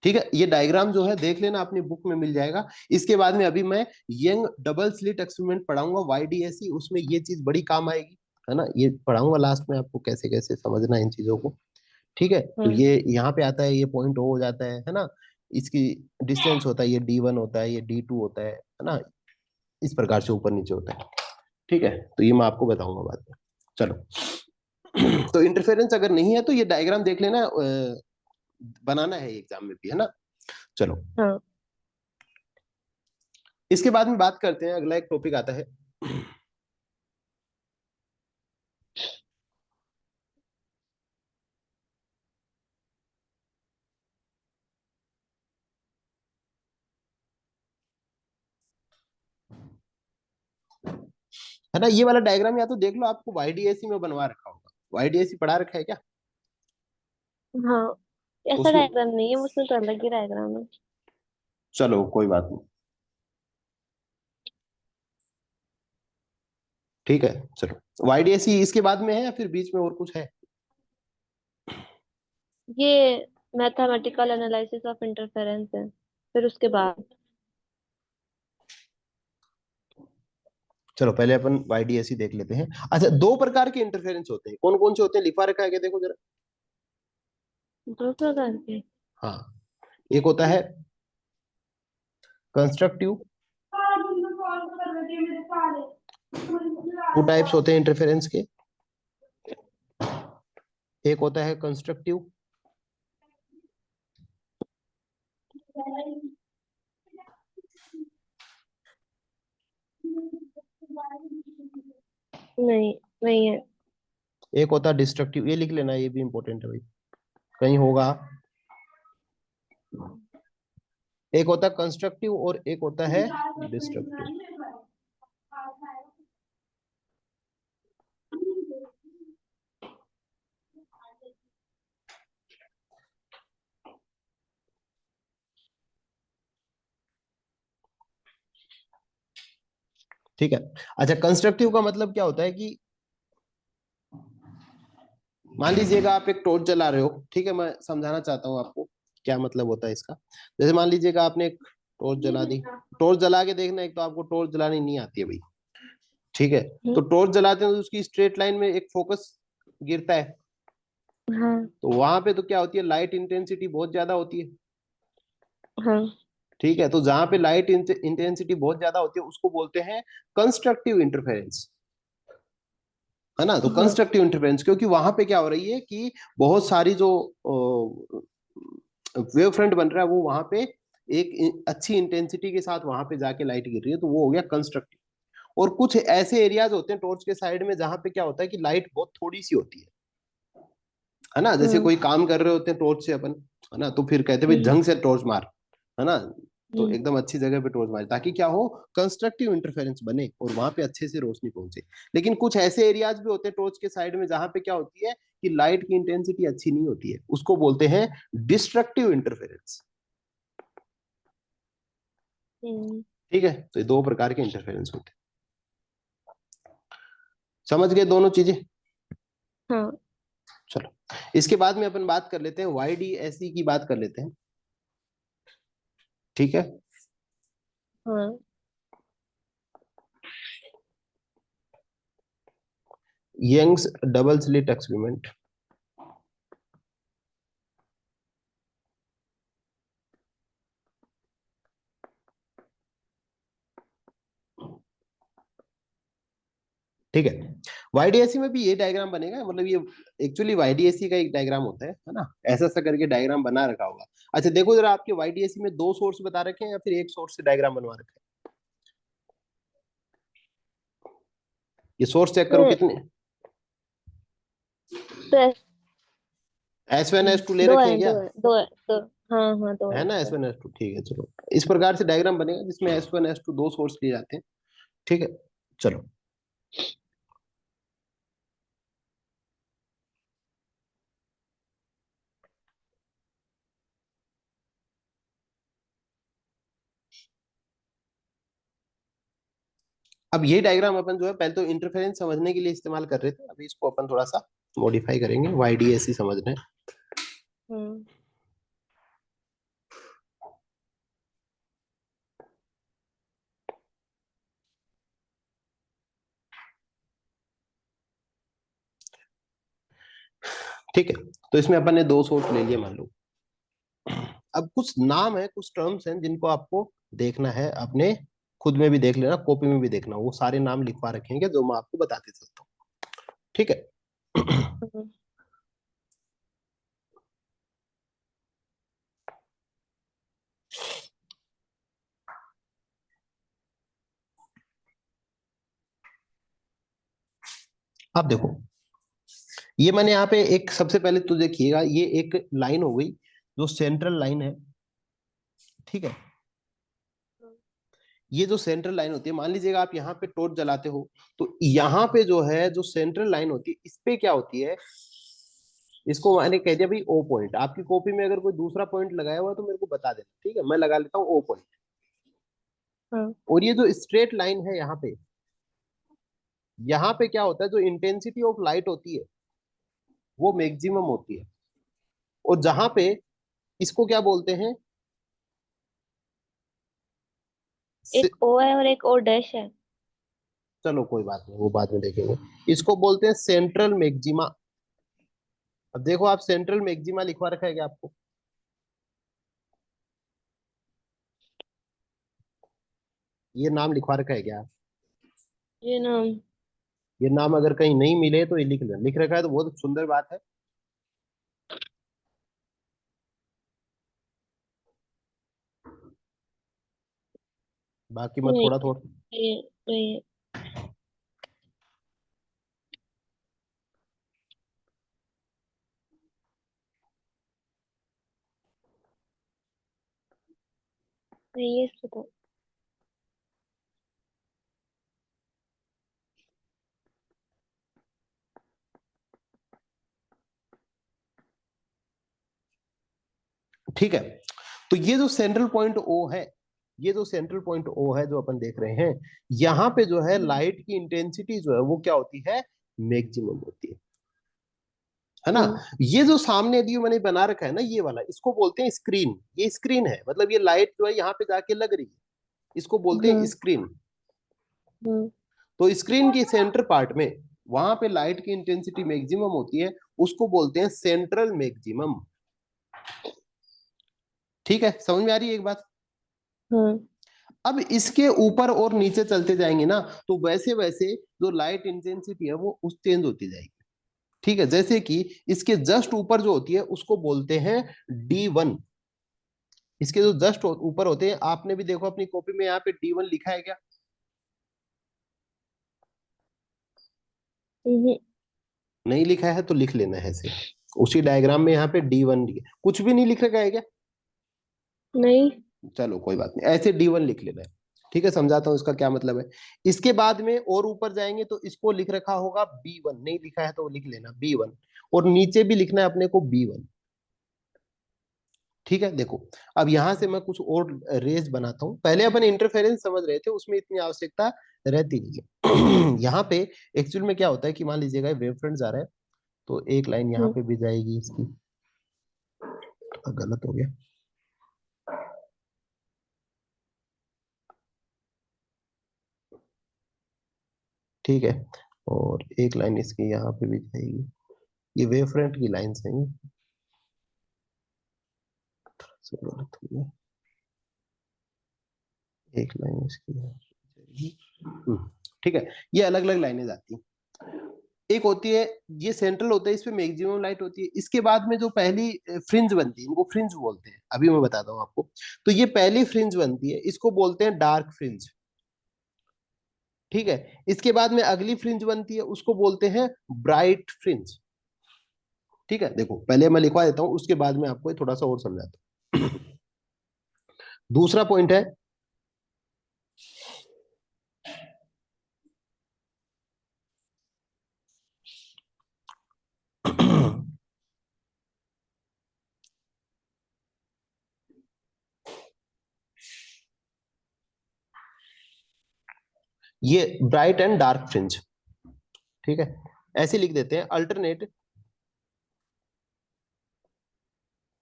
ठीक है। ये डायग्राम जो है देख लेना, अपनी बुक में मिल जाएगा। इसके बाद में अभी मैं यंग डबल स्लिट एक्सपेरिमेंट पढ़ाऊंगा, YDSE, उसमें ये चीज बड़ी काम आएगी, है ना। ये पढ़ाऊंगा लास्ट में आपको, कैसे कैसे समझना है इन चीजों को, ठीक है। तो हाँ। ये यहाँ पे आता है, ये पॉइंट हो जाता है ना। इसकी डिस्टेंस होता है, ये D1 होता है, ये D2 होता है ना। इस प्रकार से ऊपर नीचे होता है, ठीक है। तो ये मैं आपको बताऊंगा बाद में, चलो। तो इंटरफेरेंस अगर नहीं है तो ये डायग्राम देख लेना, बनाना है एग्जाम में भी, है ना। चलो, हाँ। इसके बाद में बात करते हैं, अगला एक टॉपिक आता है। है ना, ये वाला डायग्राम या तो देख लो, आपको YDSE में बनवा रखा होगा, YDSE पढ़ा रखा है क्या हाँ, ऐसा उसमें। डायग्राम नहीं है, उसमें तो अलग ही डायग्राम है। चलो कोई बात नहीं, ठीक है। चलो YDSE इसके बाद में है या फिर बीच में और कुछ है। ये मैथमेटिकल एनालिसिस ऑफ इंटरफेरेंस है, फिर उसके बाद। चलो पहले अपन YDSE देख लेते हैं। अच्छा, दो प्रकार के इंटरफेरेंस होते हैं, कौन कौन से होते हैं, लिखा रखा है क्या, देखो जरा। दो प्रकार के। हाँ, एक होता है कंस्ट्रक्टिव, टू टाइप्स होते हैं इंटरफेरेंस के। एक होता है कंस्ट्रक्टिव, नहीं, नहीं है। एक होता है डिस्ट्रक्टिव, ये लिख लेना, ये भी इंपॉर्टेंट है भाई, कहीं होगा। एक होता है कंस्ट्रक्टिव और एक होता है डिस्ट्रक्टिव। ठीक है। अच्छा, कंस्ट्रक्टिव का मतलब क्या होता है कि मान लीजिएगा आप एक टॉर्च जला रहे हो, ठीक है, मैं समझाना चाहता हूँ आपको क्या मतलब होता है इसका। जैसे मान लीजिएगा आपने एक टॉर्च जला दी, टॉर्च जला के देखना, एक तो आपको टॉर्च जलानी नहीं आती है भाई, ठीक है। तो टॉर्च जलाते हैं तो उसकी स्ट्रेट लाइन में एक फोकस गिरता है, हाँ तो वहां पे तो क्या होती है, लाइट इंटेंसिटी बहुत ज्यादा होती है, हाँ। ठीक है। तो जहां पे लाइट इंटेंसिटी बहुत ज्यादा होती है उसको बोलते हैं कंस्ट्रक्टिव इंटरफेरेंस, है ना। तो हाँ। कंस्ट्रक्टिव इंटरफेरेंस, क्योंकि वहां पे क्या हो रही है कि बहुत सारी जो वेव फ्रंट बन रहा है वो वहां पे एक अच्छी इंटेंसिटी के साथ वहां पे जाके लाइट गिर रही है, तो वो हो गया कंस्ट्रक्टिव। और कुछ ऐसे एरियाज होते हैं टॉर्च के साइड में जहां पे क्या होता है कि लाइट बहुत थोड़ी सी होती है ना। जैसे हम्म कोई काम कर रहे होते हैं टॉर्च से अपन, है ना, तो फिर कहते हैं भाई हम्म ढंग से टॉर्च मार, है ना। तो हम्म एकदम अच्छी जगह पे टॉर्च मारे ताकि क्या हो, कंस्ट्रक्टिव इंटरफेरेंस बने और वहां पे अच्छे से रोशनी पहुंचे। लेकिन कुछ ऐसे एरियाज भी होते हैं टॉर्च के साइड में जहां पे क्या होती है कि लाइट की इंटेंसिटी अच्छी नहीं होती है, उसको बोलते हैं डिस्ट्रक्टिव इंटरफेरेंस। हम्म। ठीक है, तो ये दो प्रकार के इंटरफेरेंस होते हैं। समझ गए दोनों चीजें। हाँ चलो, इसके बाद में अपन बात कर लेते हैं YDSE की बात कर लेते हैं, ठीक है। हाँ। Young's double slit experiment. ठीक है, YDSE में भी ये डायग्राम बनेगा, मतलब ये एक्चुअली YDSE का एक डायग्राम होता है ना, ऐसा ऐसा करके डायग्राम बना रखा होगा। अच्छा देखो जरा, आपके YDSE में दो सोर्स बता रखे हैं या फिर एक सोर्स से डायग्राम बनवा रखे हैं? ये सोर्स चेक करो तो कितने, तो ऐस- S1 S2 ले दो रखे हैं है क्या? दो है दो है दो। हाँ हाँ, दो है है ना दो है। S1 S2, ठीक है। चलो, इस प्रकार से डायग्राम बनेगा जिसमें S1 S2 दो सोर्स लिए जाते हैं, ठीक है। चलो, अब ये डायग्राम अपन जो है पहले तो इंटरफेरेंस समझने के लिए इस्तेमाल कर रहे थे, अभी इसको अपन थोड़ा सा मॉडिफाई करेंगे, YDSE समझना है। हम्म। ठीक है, तो इसमें अपन ने दो सोर्स ले लिए मान लो। अब कुछ नाम है, कुछ टर्म्स हैं जिनको आपको देखना है, अपने खुद में भी देख लेना, कॉपी में भी देखना, वो सारे नाम लिखवा रखेंगे जो मैं आपको बताते चलता हूँ, ठीक है। हम्म। अब देखो, ये मैंने यहाँ पे एक, सबसे पहले तो देखिएगा ये एक लाइन हो गई जो सेंट्रल लाइन है, ठीक है। ये जो सेंट्रल लाइन होती है, मान लीजिएगा आप यहाँ पे टॉर्च जलाते हो, तो यहाँ पे जो है जो सेंट्रल लाइन होती है, इस पे क्या होती है, इसको मैंने कह दिया भाई O पॉइंट। आपकी कॉपी में अगर कोई दूसरा पॉइंट लगाया हुआ है तो मेरे को बता देना, ठीक है, मैं लगा लेता हूँ O पॉइंट। हाँ। और ये जो स्ट्रेट लाइन है यहाँ पे क्या होता है, जो इंटेंसिटी ऑफ लाइट होती है वो मैक्सिमम होती है, और जहां पे इसको क्या बोलते हैं, एक ओ है और एक ओ डैश है। चलो कोई बात नहीं, वो बाद में देखेंगे। इसको बोलते हैं सेंट्रल मैक्सिमा। अब देखो, आप सेंट्रल मैक्सिमा लिखवा रखा है क्या आपको? ये नाम लिखवा रखा है क्या? ये नाम। ये नाम अगर कहीं नहीं मिले तो ये लिख लेना, लिख रखा है तो बहुत सुंदर बात है। बाकी मैं नहीं, थोड़ा थोड़ा, ये ये ये इसको तो। ठीक है। तो ये जो सेंट्रल पॉइंट O है, ये जो सेंट्रल पॉइंट ओ है जो अपन देख रहे हैं, यहाँ पे जो है लाइट की इंटेंसिटी जो है वो क्या होती है, मैक्सिमम होती है ना। हम्म। ये जो सामने व्यू मैंने बना रखा है ना, ये वाला, इसको बोलते हैं स्क्रीन। ये स्क्रीन है, मतलब ये लाइट जो है यहाँ पे जाके लग रही है, इसको बोलते हैं हम्म। स्क्रीन। हम्म। तो स्क्रीन के सेंटर पार्ट में, वहां पे लाइट की इंटेंसिटी मैक्सिमम होती है, उसको बोलते हैं सेंट्रल मैक्सिमम। ठीक है, समझ में आ रही है एक बात। हम्म। अब इसके ऊपर और नीचे चलते जाएंगे ना, तो वैसे वैसे जो लाइट इंटेंसिटी है वो उस चेंज होती जाएगी। ठीक है, जैसे कि इसके जस्ट ऊपर जो होती है उसको बोलते हैं D1। इसके जो जस्ट ऊपर होते हैं, आपने भी देखो अपनी कॉपी में यहाँ पे D1 लिखा है क्या? हम्म। नहीं लिखा है तो लिख लेना है ऐसे, उसी डायग्राम में यहाँ पे D1 कुछ भी नहीं लिख रखा है क्या? नहीं। चलो कोई बात नहीं, ऐसे D1 लिख लेना है। ठीक है, समझाता हूँ इसका क्या मतलब है। इसके बाद में और ऊपर जाएंगे तो इसको लिख रखा होगा B1, नहीं लिखा है तो लिख लेना B1, और नीचे भी लिखना है अपने को B1। ठीक है, देखो अब यहां से मैं कुछ और रेज बनाता हूं। पहले अपन इंटरफेरेंस समझ रहे थे, उसमें इतनी आवश्यकता रहती नहीं है। यहाँ पे एक्चुअल में क्या होता है कि मान लीजिएगा वेव फ्रंट जा रहा है, तो एक लाइन यहाँ हम्म। पे भी जाएगी इसकी। गलत हो गया। ठीक है, और एक लाइन इसकी यहाँ पे भी जाएगी। ये वेव फ्रंट की लाइन है, ये गलत हो गया। एक लाइन इसकी यहाँ पे जाएगी। ठीक है, ये अलग अलग लाइनें जाती हैं। एक होती है, ये सेंट्रल होता है, इसमें मैक्सिमम लाइट होती है। इसके बाद में जो पहली फ्रिंज बनती है, इनको फ्रिंज बोलते हैं, अभी मैं बताता हूँ आपको। तो ये पहली फ्रिंज बनती है, इसको बोलते हैं डार्क फ्रिंज। ठीक है, इसके बाद में अगली फ्रिंज बनती है, उसको बोलते हैं ब्राइट फ्रिंज। ठीक है, देखो पहले मैं लिखवा देता हूँ, उसके बाद में आपको थोड़ा सा और समझाता हूँ। दूसरा पॉइंट है, ये ब्राइट एंड डार्क फ्रिंज। ठीक है, ऐसे लिख देते हैं, alternate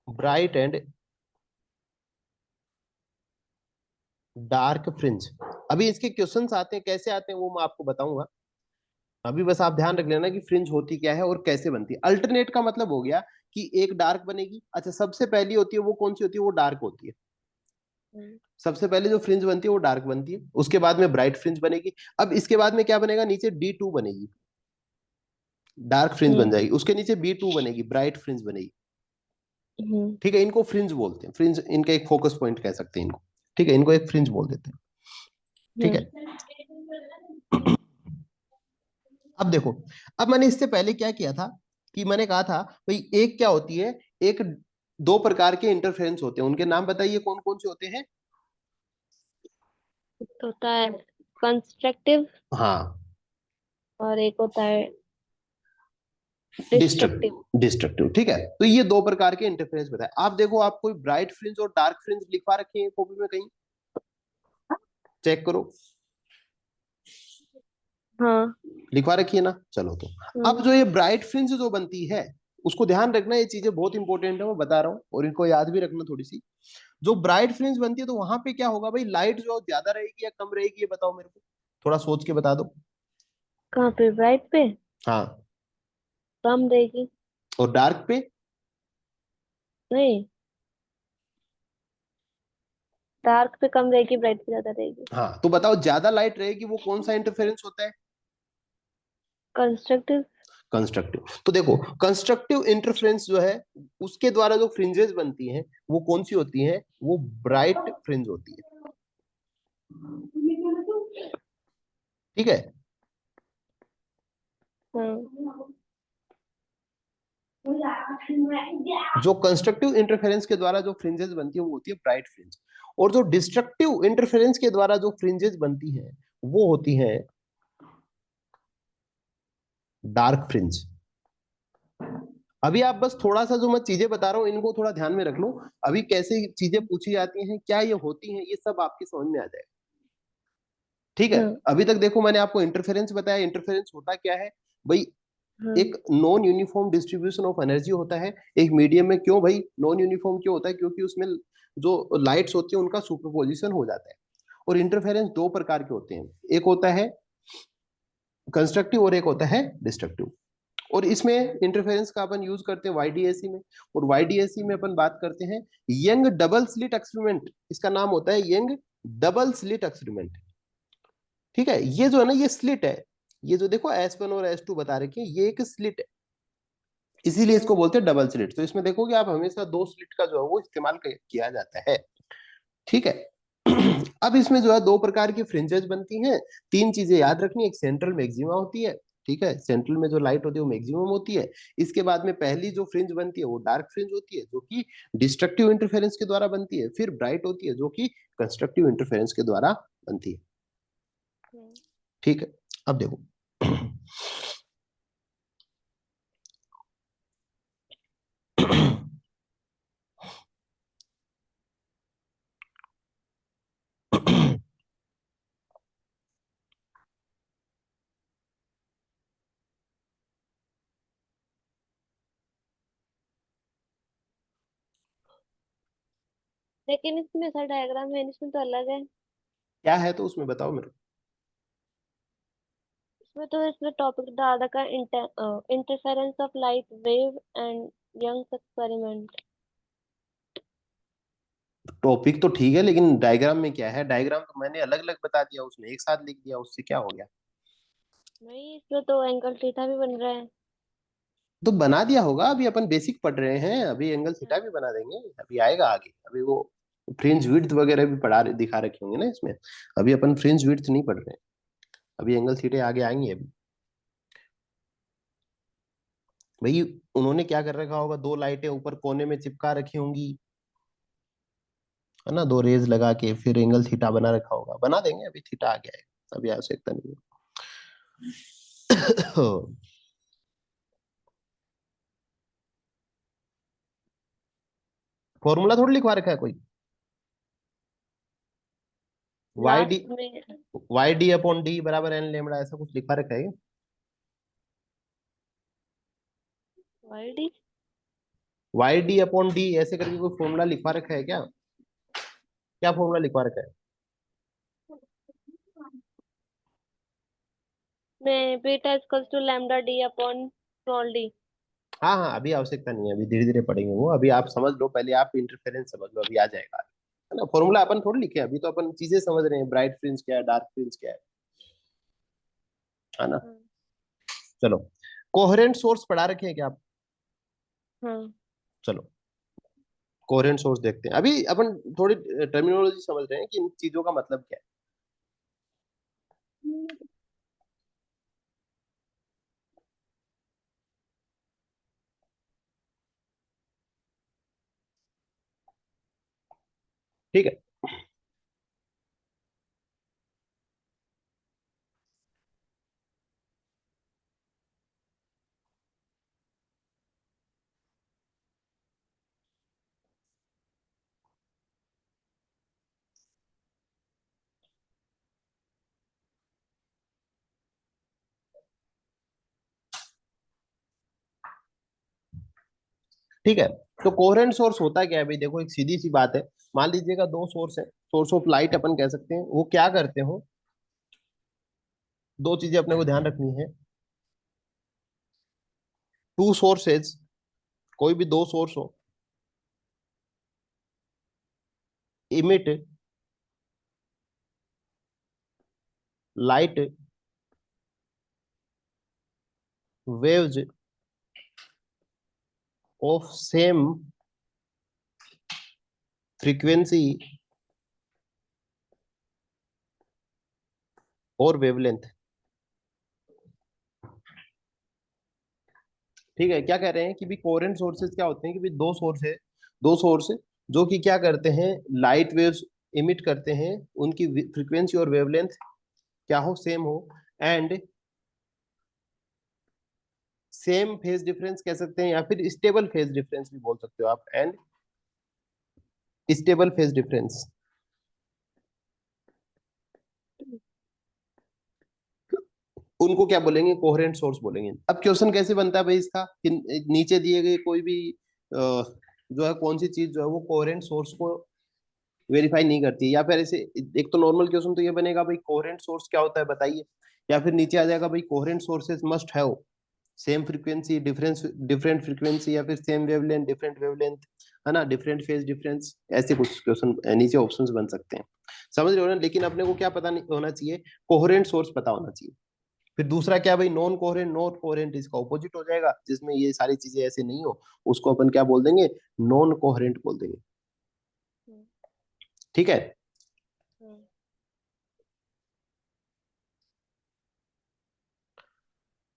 bright and dark fringe. अभी इसके क्वेश्चंस आते हैं, कैसे आते हैं वो मैं आपको बताऊंगा। अभी बस आप ध्यान रख लेना कि फ्रिंज होती क्या है और कैसे बनती है। अल्टरनेट का मतलब हो गया कि एक डार्क बनेगी। अच्छा, सबसे पहली होती है वो कौन सी होती है, वो डार्क होती है। हम्म। सबसे पहले जो फ्रिंज बनती है वो डार्क बनती है, उसके बाद में ब्राइट फ्रिंज बनेगी। अब इसके बाद में क्या बनेगा, नीचे D2 बनेगी, डार्क फ्रिंज बन हम्म। जाएगी। उसके नीचे B2 बनेगी, ब्राइट फ्रिंज बनेगी। हम्म। ठीक है, इनको फ्रिंज बोलते हैं। फ्रिंज इनका एक फोकस पॉइंट कह सकते हैं इनको। ठीक है, इनको एक फ्रिंज बोल देते हैं। ठीक है, अब देखो, अब मैंने इससे पहले क्या किया था कि मैंने कहा था भाई एक क्या होती है, एक दो प्रकार के इंटरफेरेंस होते हैं, उनके नाम बताइए कौन कौन से होते हैं। एक होता है कंस्ट्रक्टिव हाँ, और एक होता है डिस्ट्रक्टिव। डिस्ट्रक्टिव। डिस्ट्रक्टिव, ठीक है। तो ये दो प्रकार के इंटरफेरेंस बताए। आप देखो, आप कोई ब्राइट फ्रिंज और डार्क फ्रिंज लिखवा रखे हैं कॉपी में कहीं, चेक करो। हाँ। लिखवा रखी है ना, चलो तो। अब हम्म। जो ये ब्राइट फ्रिंज जो बनती है, उसको ध्यान रखना, ये चीजें बहुत इंपॉर्टेंट है, मैं बता रहा हूँ, और इनको याद भी रखना थोड़ी सी। जो ब्राइट फ्रिंज बनती है तो वहां पे क्या होगा भाई, लाइट जो ज्यादा रहेगी या कम रहेगी, ये बताओ मेरे को, थोड़ा सोच के बता दो। कहाँ पे, ब्राइट पे? हाँ, कम रहेगी। और डार्क पे? नहीं, डार्क पे कम रहेगी, ब्राइट पे ज्यादा रहेगी। हाँ, तो बताओ ज्यादा लाइट रहेगी वो कौन सा इंटरफेरेंस होता है? कंस्ट्रक्टिव। कंस्ट्रक्टिव। तो देखो, कंस्ट्रक्टिव इंटरफेरेंस जो है, उसके द्वारा जो फ्रिंजेस बनती हैं वो कौन सी होती हैं, वो ब्राइट फ्रिंज होती है। ठीक है, हाँ। जो कंस्ट्रक्टिव इंटरफेरेंस के द्वारा जो फ्रिंजेस बनती है वो होती है ब्राइट फ्रिंज। और जो डिस्ट्रक्टिव इंटरफेरेंस के द्वारा जो फ्रिंजेस बनती है वो होती है डार्क फ्रिंज। अभी आप बस थोड़ा सा जो मैं चीजें बता रहा हूँ इनको थोड़ा ध्यान में रख लो, अभी कैसे चीजें पूछी जाती हैं, क्या ये होती हैं, ये सब आपकी समझ में आ जाएगा। ठीक है। हाँ अभी तक देखो मैंने आपको इंटरफेरेंस बताया, इंटरफेरेंस होता क्या है भाई, हाँ। एक non uniform distribution of energy होता है एक मीडियम में। क्यों भाई नॉन यूनिफॉर्म क्यों होता है? क्योंकि उसमें जो लाइट्स होती है उनका सुपरपोजिशन हो जाता है। और इंटरफेरेंस दो प्रकार के होते हैं, एक होता है कंस्ट्रक्टिव और एक होता है डिस्ट्रक्टिव। और इसमें इंटरफेरेंस का अपन यूज करते हैं वाईडीएसी में। और वाईडीएसी में अपन बात करते हैं यंग डबल स्लिट एक्सपेरिमेंट, इसका नाम होता है यंग डबल स्लिट एक्सपेरिमेंट। ठीक है, ये जो है ना ये स्लिट है, ये जो देखो S1 और S2 बता रखे हैं ये एक स्लिट है, इसीलिए इसको हाँ बोलते हैं डबल स्लिट। तो इसमें देखोगे आप हमेशा दो स्लिट का जो है वो इस्तेमाल किया जाता है। ठीक है। अब इसमें जो है दो प्रकार की फ्रिंजेस बनती हैं। तीन चीजें याद रखनी, एक सेंट्रल मैक्सिमा होती है, ठीक है, सेंट्रल में जो लाइट होती है वो मैक्सिमम होती है। इसके बाद में पहली जो फ्रिंज बनती है वो डार्क फ्रिंज होती है जो कि डिस्ट्रक्टिव इंटरफेरेंस के द्वारा बनती है। फिर ब्राइट होती है जो कि कंस्ट्रक्टिव इंटरफेरेंस के द्वारा बनती है। हाँ। ठीक है। अब देखो लेकिन इसमें ऐसा डायग्राम है, इसमें तो अलग है। क्या है तो उसमें बताओ मेरे इसमें तो इसमें टॉपिक डाल रखा है, interference of light wave and young experiment. को। टॉपिक तो ठीक है लेकिन डायग्राम में क्या है? डायग्राम तो मैंने अलग अलग बता दिया, उसमें एक साथ लिख दिया, उससे क्या हो गया? नहीं, इसमें तो एंगल थीटा भी बन रहा है। तो बना दिया होगा, अभी अपन बेसिक पढ़ रहे हैं, अभी एंगल थीटा भी बना देंगे, अभी आएगा आगे। अभी वो फ्रिंज विड्थ वगैरह भी दिखा रखे होंगे ना इसमें। अभी अपन फ्रिंज विड्थ नहीं पढ़ रहे हैं, अभी एंगल थीटे आगे आएंगे अभी। भाई उन्होंने क्या कर रखा होगा, दो लाइटें ऊपर कोने में चिपका रखी होंगी, है ना, दो रेज लगा के फिर एंगल थीटा बना रखा होगा, बना देंगे, अभी थीटा आ गया है, अभी आवश्यकता नहीं है। फॉर्मूला थोड़ी लिखवा रखा है कोई, वाई डी, लास्ट में। वाई डी अपॉन डी बराबर एन लेमड़ा, ऐसा कुछ लिखवा रखा है क्या? वाईडी। वाई डी अपॉन डी ऐसे करके कोई फॉर्मूला लिखवा रखा है क्या? क्या फॉर्मूला लिखवा रखा है? में beta equals to lambda D upon small d. हाँ हाँ, अभी आवश्यकता नहीं है, अभी धीरे धीरे पढ़ेंगे वो, अभी आप समझ लो पहले, आप इंटरफेरेंस समझ लो, अभी आ जाएगा है ना। फॉर्मूला अपन थोड़ी लिखे, अभी तो अपन चीजें समझ रहे हैं, ब्राइट फ्रिंज क्या है, डार्क फ्रिंज क्या है ना। हाँ चलो, कोहेरेंट सोर्स पढ़ा रखे हैं क्या आप? हाँ। चलो कोहेरेंट सोर्स देखते हैं, अभी अपन थोड़ी टर्मिनोलॉजी समझ रहे हैं कि इन चीजों का मतलब क्या है। ठीक है। ठीक है, तो कोहेरेंट सोर्स होता क्या है भाई? देखो एक सीधी सी बात है, मान लीजिएगा दो सोर्स है, सोर्स ऑफ लाइट अपन कह सकते हैं, वो क्या करते हो, दो चीजें अपने को ध्यान रखनी है। टू सोर्सेज, कोई भी दो सोर्स हो, emit light waves of same frequency और वेवलेंथ। ठीक है, क्या कह रहे हैं कि भी कोहेरेंट सोर्सेज क्या होते हैं कि भी दो सोर्स है, दो सोर्स जो कि क्या करते हैं, लाइट वेव्स इमिट करते हैं, उनकी फ्रीक्वेंसी और वेवलेंथ क्या हो, सेम हो, एंड सेम फेज डिफरेंस कह सकते हैं या फिर स्टेबल फेज डिफरेंस भी बोल सकते हो आप, एंड स्टेबल फेज डिफरेंस। उनको क्या बोलेंगे, कोहेरेंट सोर्स बोलेंगे। अब क्वेश्चन कैसे बनता है भाई इसका कि नीचे दिए गए कोई भी जो है कौन सी चीज जो है वो कोहेरेंट सोर्स को वेरीफाई नहीं करती है, या फिर ऐसे एक तो नॉर्मल क्वेश्चन तो ये बनेगा भाई कोहेरेंट सोर्स क्या होता है बताइए, या फिर नीचे आ जाएगा भाई coherent sources must have same frequency difference different frequency, या फिर सेम वेवलेंथ डिफरेंट वेवलेंथ, है ना, डिफरेंट फेज डिफरेंस, ऐसे कुछ क्वेश्चन नीचे ऑप्शंस बन सकते हैं। समझ रहे हो ना, लेकिन अपने को क्या पता नहीं होना चाहिए, कोहेरेंट सोर्स पता होना चाहिए। फिर दूसरा क्या भाई, नॉन कोहेरेंट इसका ऑपोजिट हो जाएगा, जिसमें ये सारी चीजें ऐसे नहीं हो, उसको अपन क्या बोल देंगे, नॉन कोहेरेंट बोल देंगे। हम्म, ठीक है। हम्म,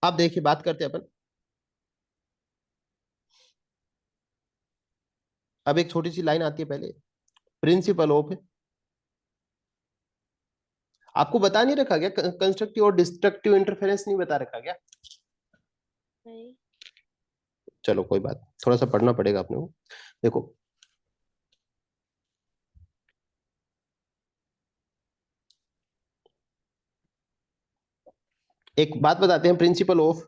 अब देखिए बात करते हैं अपन, अब एक छोटी सी लाइन आती है पहले, प्रिंसिपल ऑफ, आपको बता नहीं रखा क्या कंस्ट्रक्टिव और डिस्ट्रक्टिव इंटरफेरेंस नहीं बता रखा क्या? नहीं। चलो कोई बात, थोड़ा सा पढ़ना पड़ेगा अपने को। देखो, एक बात बताते हैं, प्रिंसिपल ऑफ,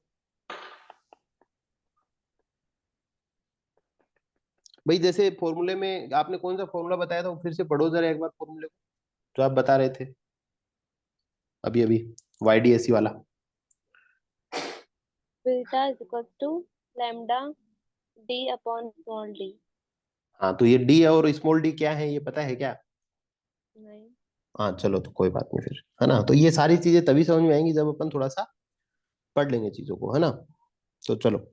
भाई जैसे फॉर्मूले में आपने कौन सा फॉर्मूला बताया था, वो फिर से पढ़ो जरा एक बार फॉर्मूले को, जो आप बता रहे थे अभी अभी, YDSC वाला। Beta is equal to lambda D upon small d. हाँ, तो ये डी और स्मॉल डी क्या है ये पता है क्या? नहीं। हाँ चलो, तो कोई बात नहीं फिर, है ना, तो ये सारी चीजें तभी समझ में आएंगी जब अपन थोड़ा सा पढ़ लेंगे चीजों को, है ना। तो चलो,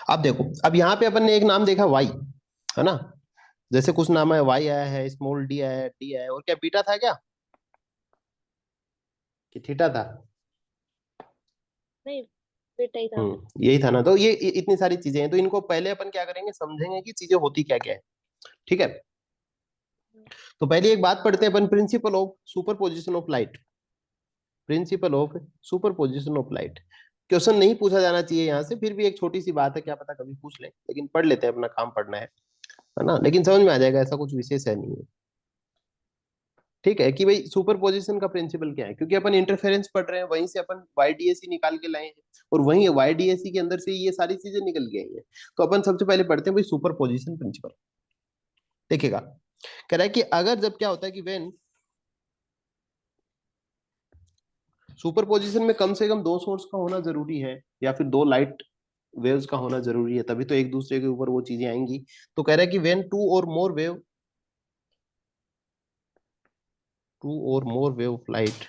अब देखो, अब यहाँ पे अपन ने एक नाम देखा वाई, है ना, जैसे कुछ नाम है, वाई आया है, स्मॉल डी आया है, डी आया है, और क्या बीटा था क्या कि थीटा था? नहीं, बीटा ही था। यही था ना, तो ये इतनी सारी चीजें हैं, तो इनको पहले अपन क्या करेंगे, समझेंगे कि चीजें होती क्या क्या है। ठीक है, हम्म, तो पहले एक बात पढ़ते हैं अपन, principle of superposition of light, principle of superposition of light. Question नहीं पूछा जाना चाहिए यहाँ से, फिर भी एक छोटी सी बात है, क्या पता कभी पूछ ले, लेकिन पढ़ लेते हैं, अपना काम पढ़ना है ना, लेकिन समझ में आ जाएगा, ऐसा कुछ विशेष है नहीं है। ठीक है, कि भाई सुपरपोजिशन का प्रिंसिपल क्या है, क्योंकि अपन इंटरफेरेंस पढ़ रहे हैं, वहीं से अपन YDSC निकाल के लाए हैं, और वहीं YDSC के अंदर से ये सारी चीजें निकल गई हैं। तो अपन सबसे पहले पढ़ते हैं भाई सुपरपोजिशन प्रिंसिपल। देखिएगा, कह रहा है कि अगर जब क्या होता है कि वेन सुपरपोजिशन में कम से कम दो सोर्स का होना जरूरी है, या फिर दो लाइट वेव्स का होना जरूरी है, तभी तो एक दूसरे के ऊपर वो चीजें आएंगी। तो कह रहा है कि when two or more wave of light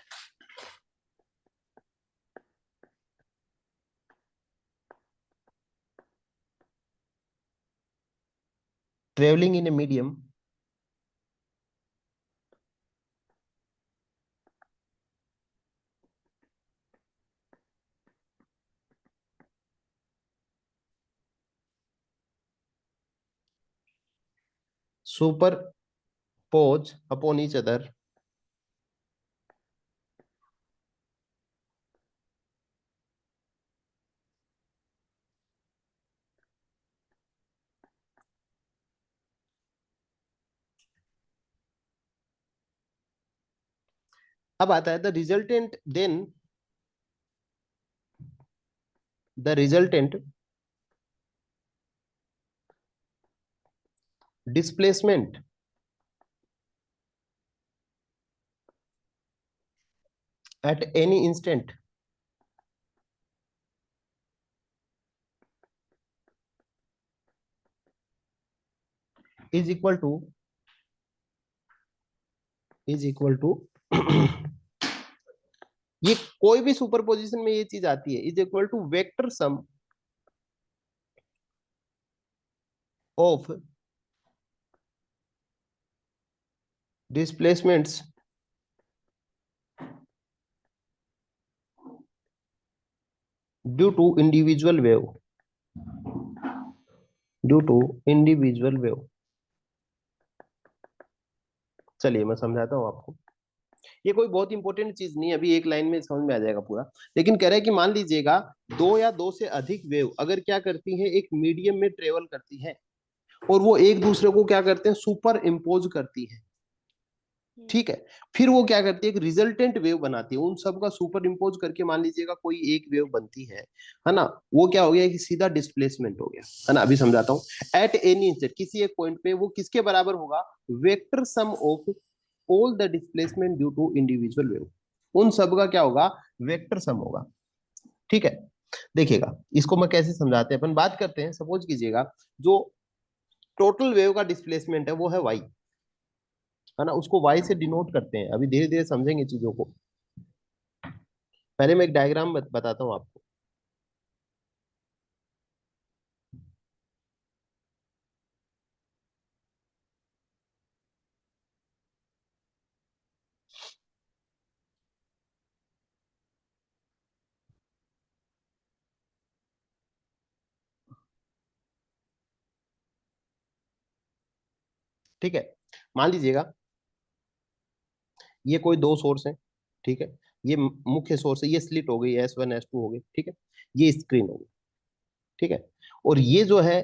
travelling in a medium superpose upon each other, अब आता है the resultant then the resultant displacement at any instant is equal to ये कोई भी सुपरपोजिशन में ये चीज आती है, is equal to vector sum of displacements due to individual wave, due to individual wave. चलिए मैं समझाता हूं आपको, ये कोई बहुत इंपॉर्टेंट चीज नहीं है, अभी एक लाइन में समझ में आ जाएगा पूरा। लेकिन कह रहे हैं कि मान लीजिएगा दो या दो से अधिक वेव अगर क्या करती है, एक मीडियम में ट्रेवल करती है और वो एक दूसरे को क्या करते हैं, सुपर इम्पोज करती है, ठीक है। फिर वो क्या करती है, एक रिजल्टेंट वेव बनाती है, उन सब का सुपर इम्पोज करके मान लीजिएगा कोई एक वेव बनती है ना। वो क्या हो गया कि सीधा डिस्प्लेसमेंट हो गया, है ना। अभी समझाता हूँ। एट एनी इंस्टेंट, किसी एक पॉइंट पे वो किसके बराबर होगा, vector sum of all the displacement due to individual wave, उन सब का क्या होगा, वेक्टर सम होगा, ठीक है। देखिएगा इसको मैं कैसे समझाते हैं, अपन बात करते हैं। सपोज कीजिएगा जो टोटल वेव का डिस्प्लेसमेंट है वो है वाई, है ना, उसको वाई से डिनोट करते हैं। अभी धीरे धीरे समझेंगे चीजों को। पहले मैं एक डायग्राम बताता हूँ आपको। ठीक है, मान लीजिएगा ये कोई दो सोर्स है, ठीक है। ये मुख्य सोर्स है, ये स्लिट हो गई, S1 S2 हो गई, ठीक है। ये स्क्रीन हो गई, ठीक है। और ये जो है,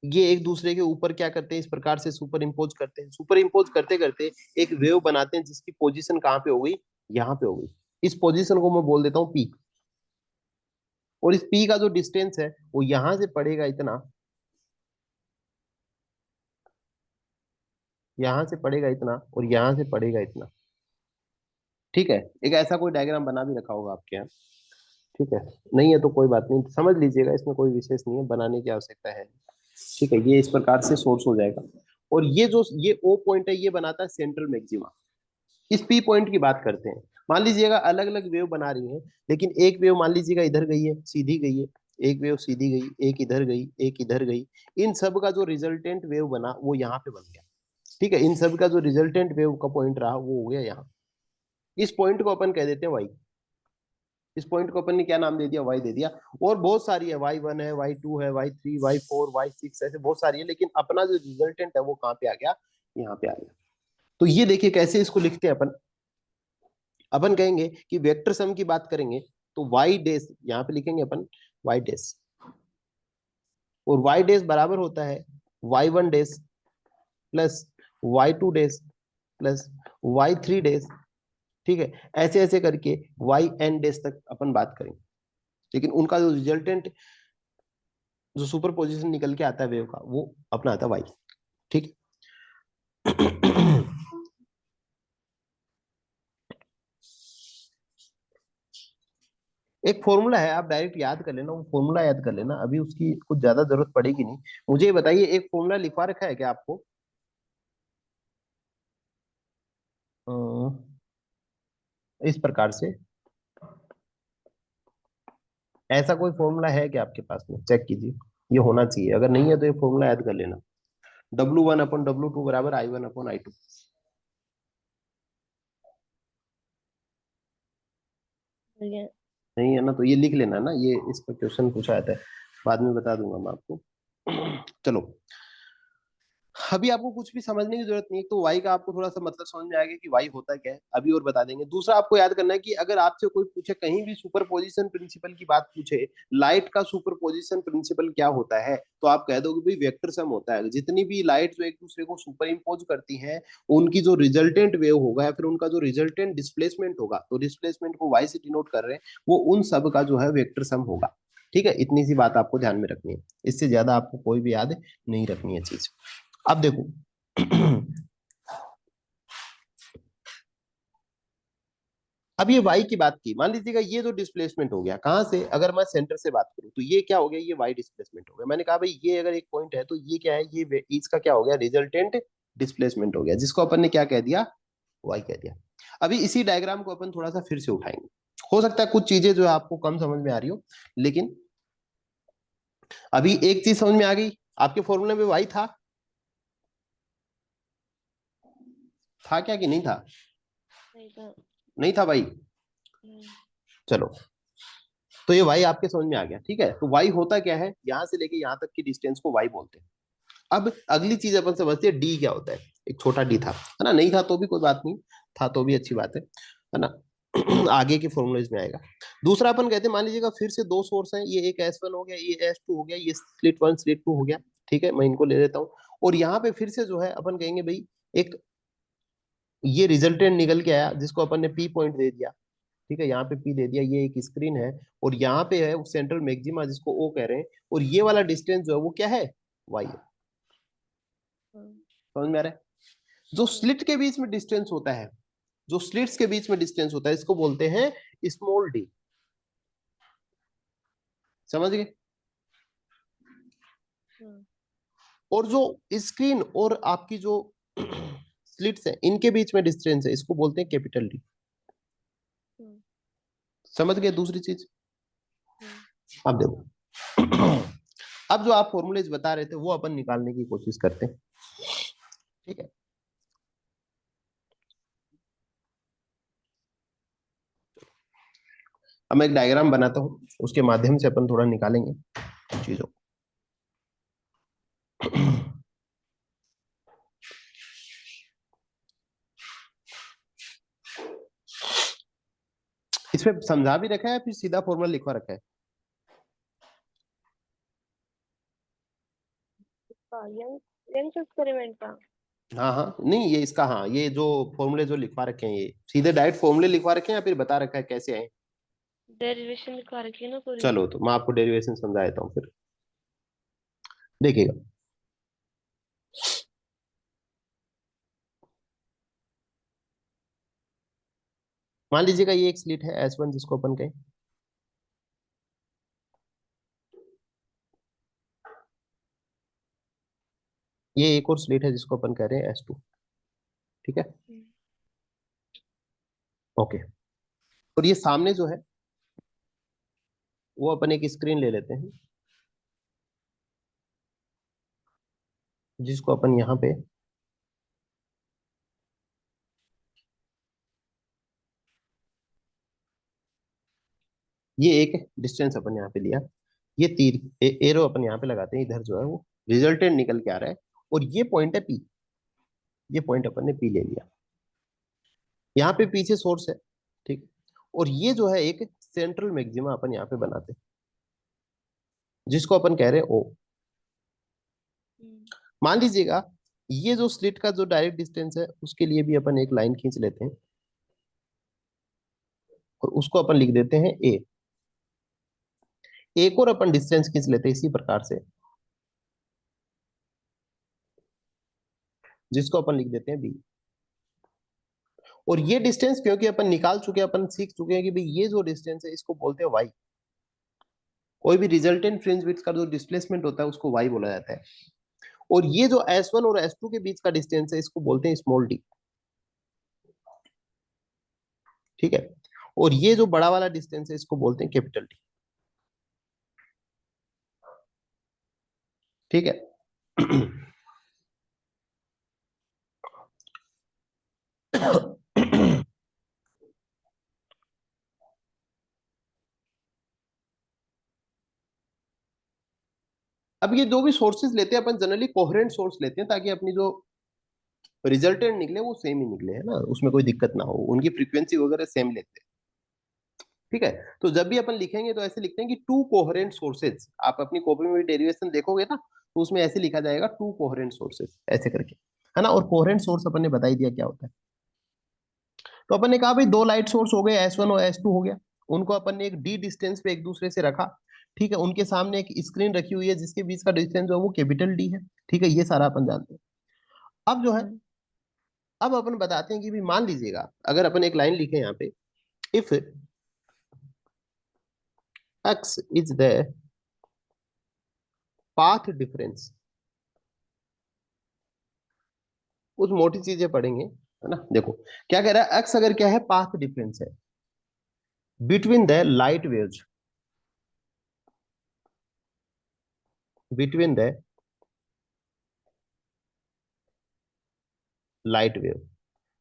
ये एक दूसरे के ऊपर क्या करते हैं, इस प्रकार से सुपर इम्पोज करते हैं। सुपर इम्पोज करते करते एक वेव बनाते हैं जिसकी पोजीशन कहाँ पे हो गई, यहाँ पे हो गई। इस पोजीशन को मैं बोल देता हूँ पी, और इस पी का जो डिस्टेंस है वो यहां से पड़ेगा इतना, यहां से पड़ेगा इतना, और यहां से पड़ेगा इतना, ठीक है। एक ऐसा कोई डायग्राम बना भी रखा होगा आपके यहाँ, ठीक है। नहीं है तो कोई बात नहीं, समझ लीजिएगा, इसमें कोई विशेष नहीं है, बनाने की आवश्यकता है, ठीक है। ये इस प्रकार से सोर्स हो जाएगा, और ये जो ये ओ पॉइंट है ये बनाता है सेंट्रल मैक्सिमा। इस पी पॉइंट की बात करते हैं। मान लीजिएगा अलग अलग वेव बना रही है, लेकिन एक वेव मान लीजिएगा इधर गई है, सीधी गई है, एक वेव सीधी गई, एक इधर गई, एक इधर गई। इन सब का जो रिजल्टेंट वेव बना वो यहाँ पे बन गया, ठीक है। इन सब का जो रिजल्टेंट वेव का पॉइंट रहा वो हो गया यहाँ। इस पॉइंट को अपन कह देते हैं वाई। इस पॉइंट को अपन ने क्या नाम दे दिया, वाई दे दिया। और बहुत सारी है, वाई 1 है, वाई 2 है, वाई 3, वाई 4, वाई 6, ऐसे बहुत सारी है, लेकिन अपना जो रिजल्टेंट है वो कहाँ पे आ गया, यहाँ पे आ गया। तो ये देखिए कैसे इसको लिखते हैं अपन। अपन कहेंगे कि वेक्टर सम की बात करेंगे तो वाई डैश यहाँ पे लिखेंगे अपन, वाई डैश, और वाई डैश बराबर होता है Y 1 dash plus Y 2 dash plus Y 3 dash, ठीक है। ऐसे ऐसे करके Yn डैश तक अपन बात करेंगे, लेकिन उनका जो रिजल्टेंट, जो सुपर पोजिशन निकल के आता है वेव का, वो अपना आता है वाई, ठीक है। एक फॉर्मूला है, आप डायरेक्ट याद कर लेना, वो फॉर्मूला याद कर लेना, अभी उसकी कुछ ज्यादा जरूरत पड़ेगी नहीं। मुझे ये बताइए, एक फॉर्मूला लिखवा रखा है क्या आपको, अ, इस प्रकार से, ऐसा कोई फॉर्मूला है क्या आपके पास में, चेक कीजिए। ये होना चाहिए, अगर नहीं है तो ये फॉर्मूला याद कर लेना। W1/W2 बराबर I1/I2। ये नहीं है ना तो ये लिख लेना ना, ये इस पर क्वेश्चन पूछा जाता है, बाद में बता दूंगा मैं आपको। चलो, अभी आपको कुछ भी समझने की जरूरत नहीं है, तो वाई का आपको थोड़ा सा मतलब समझ में आएगा कि वाई होता क्या है, अभी और बता देंगे। दूसरा आपको याद करना है कि अगर आपसे कोई पूछे, कहीं भी सुपरपोजिशन प्रिंसिपल की बात पूछे, लाइट का सुपरपोजिशन प्रिंसिपल क्या होता है, तो आप कह दो कि भाई वेक्टर सम होता है। जितनी भी लाइट जो एक दूसरे को सुपर इम्पोज करती हैं, उनकी जो रिजल्टेंट वेव होगा या फिर उनका जो रिजल्टेंट डिस्प्लेसमेंट होगा, तो डिस्प्लेसमेंट को वाई से डिनोट कर रहे हैं, वो उन सब का जो है वेक्टर सम होगा, ठीक है, इतनी सी बात आपको ध्यान में रखनी है, इससे ज्यादा आपको कोई भी याद नहीं रखनी है चीज। अब देखो अब ये वाई की बात की, मान लीजिएगा ये जो डिस्प्लेसमेंट हो गया कहाँ से, अगर मैं सेंटर से बात करूं तो ये क्या हो गया, ये वाई डिस्प्लेसमेंट हो गया। मैंने कहा भाई ये अगर एक पॉइंट है तो ये क्या है, ये इसका क्या हो गया, रिजल्टेंट डिस्प्लेसमेंट हो गया, जिसको अपन ने क्या कह दिया, वाई कह दिया। अभी इसी डायग्राम को अपन थोड़ा सा फिर से उठाएंगे, हो सकता है कुछ चीजें जो है आपको कम समझ में आ रही हो, लेकिन अभी एक चीज समझ में आ गई, आपके फॉर्मूले में वाई था क्या कि नहीं था, नहीं था। नहीं था भाई, नहीं। चलो, तो ये वाई आपके समझ में आ गया, ठीक है। तो वाई होता क्या है, यहां से लेके यहां तक की डिस्टेंस को वाई बोलते हैं। अब अगली चीज अपन समझते हैं डी क्या होता है, एक छोटा डी था, है ना, नहीं था तो भी कोई बात नहीं, था तो भी अच्छी बात है ना। आगे के फॉर्मूलेज में आएगा। दूसरा अपन कहते हैं, मान लीजिएगा फिर से दो सोर्स हैं, ये एक S1 हो गया, ये S2 हो गया, ये स्लिट 1 स्लिट 2 हो गया, ठीक है, मैं इनको ले लेता हूँ। और यहाँ पे फिर से जो है अपन कहेंगे भाई एक ये रिजल्टेंट निकल के आया जिसको अपन ने P पॉइंट दे दिया, ठीक है, यहाँ पे P दे दिया, ये एक स्क्रीन है, और यहाँ पे है सेंट्रल मैक्सिमा जिसको O कह रहे हैं, और ये वाला डिस्टेंस जो है वो क्या है, Y है। हाँ। समझ में आ रहा है, जो हाँ। स्लिट के बीच में डिस्टेंस होता है, जो स्लिट्स के बीच में डिस्टेंस होता है, इसको बोलते हैं स्मॉल डी। समझ गए। हाँ। और जो स्क्रीन और आपकी जो स्लिट्स है इनके बीच में डिस्टेंस है, इसको बोलते हैं कैपिटल डी। हाँ। समझ गए दूसरी चीज। हाँ। अब देखो अब जो आप फॉर्मूलेज बता रहे थे वो अपन निकालने की कोशिश करते हैं, ठीक है। अब मैं एक डायग्राम बनाता हूँ, उसके माध्यम से अपन थोड़ा निकालेंगे चीजों। इसमें समझा भी रखा है फिर सीधा फॉर्मूला लिखवा रखा है। यंग यंग एक्सपेरिमेंट का। हाँ हाँ, नहीं ये इसका, हाँ ये जो फॉर्मूले जो लिखवा रखे हैं ये सीधे डायरेक्ट फॉर्मूले लिखवा रखे हैं या फिर बता रखा है कैसे आए। डेरिवेशन दिखा रखी है ना पूरी। चलो तो मैं आपको डेरिवेशन समझा देता हूँ फिर, देखिएगा। मान लीजिएगा ये एक स्लिट है S1 जिसको अपन कहें, ये एक और स्लिट है जिसको अपन कह रहे हैं S2, ठीक है, हम्म। ओके। और ये सामने जो है वो अपन एक स्क्रीन ले लेते हैं, जिसको अपन यहाँ पे, ये एक डिस्टेंस अपन यहाँ पे लिया, ये तीर एरो अपन यहाँ पे लगाते हैं, इधर जो है वो रिजल्टेंट निकल के आ रहा है, और ये पॉइंट है P, ये पॉइंट अपन ने P ले लिया, यहाँ पे पीछे सोर्स है, ठीक है। और ये जो है एक सेंट्रल मैक्सिमा अपन यहाँ पे बनाते हैं, जिसको अपन कह रहे हैं O। हम्म। मान लीजिएगा ये जो स्लिट का जो डायरेक्ट डिस्टेंस है उसके लिए भी अपन एक लाइन खींच लेते हैं, और उसको अपन लिख देते हैं A। एक और अपन डिस्टेंस खींच लेते हैं इसी प्रकार से, जिसको अपन लिख देते हैं B। और ये डिस्टेंस क्योंकि अपन निकाल चुके हैं, अपन सीख चुके हैं कि भाई ये जो डिस्टेंस है इसको बोलते हैं Y। कोई भी रिजल्टेंट फ्रिंज विड्थ का जो डिस्प्लेसमेंट होता है उसको Y बोला जाता है। और ये जो S1 और S2 के बीच का डिस्टेंस है इसको बोलते हैं स्मॉल d, ठीक है। और ये जो बड़ा वाला डिस्टेंस है इसको बोलते हैं कैपिटल D, ठीक है। अब ये जो भी सोर्सेज लेते हैं अपन जनरली कोहेरेंट सोर्स लेते हैं, ताकि अपनी जो रिजल्टेंट निकले वो सेम ही निकले, है ना, उसमें कोई दिक्कत ना हो, उनकी फ्रीक्वेंसी वगैरह सेम लेते हैं, ठीक है। तो जब भी अपन लिखेंगे तो ऐसे लिखते हैं कि टू कोहेरेंट सोर्सेज, आप अपनी कॉपी में भी डेरिवेशन देखोगे ना तो उसमें ऐसे लिखा जाएगा टू कोहेरेंट सोर्सेज ऐसे करके, है ना। और कोहेरेंट सोर्स अपन ने बता ही दिया क्या होता है। तो अपन ने कहा भाई दो लाइट सोर्स हो गए S1 और S2 हो गया, उनको अपन ने एक डी डिस्टेंस पे एक दूसरे से रखा, ठीक है, उनके सामने एक स्क्रीन रखी हुई है जिसके बीच का डिस्टेंस जो है वो कैपिटल डी है। ठीक है, ये सारा अपन जानते हैं। अब जो है, हम्म अब अपन बताते हैं कि भी मान लीजिएगा अगर अपन एक लाइन लिखे यहाँ पे, if x is the path difference, कुछ मोटी चीजें पढ़ेंगे, है ना। देखो क्या कह रहा है, x अगर क्या है, पाथ डिफरेंस है between the light waves, between the light wave,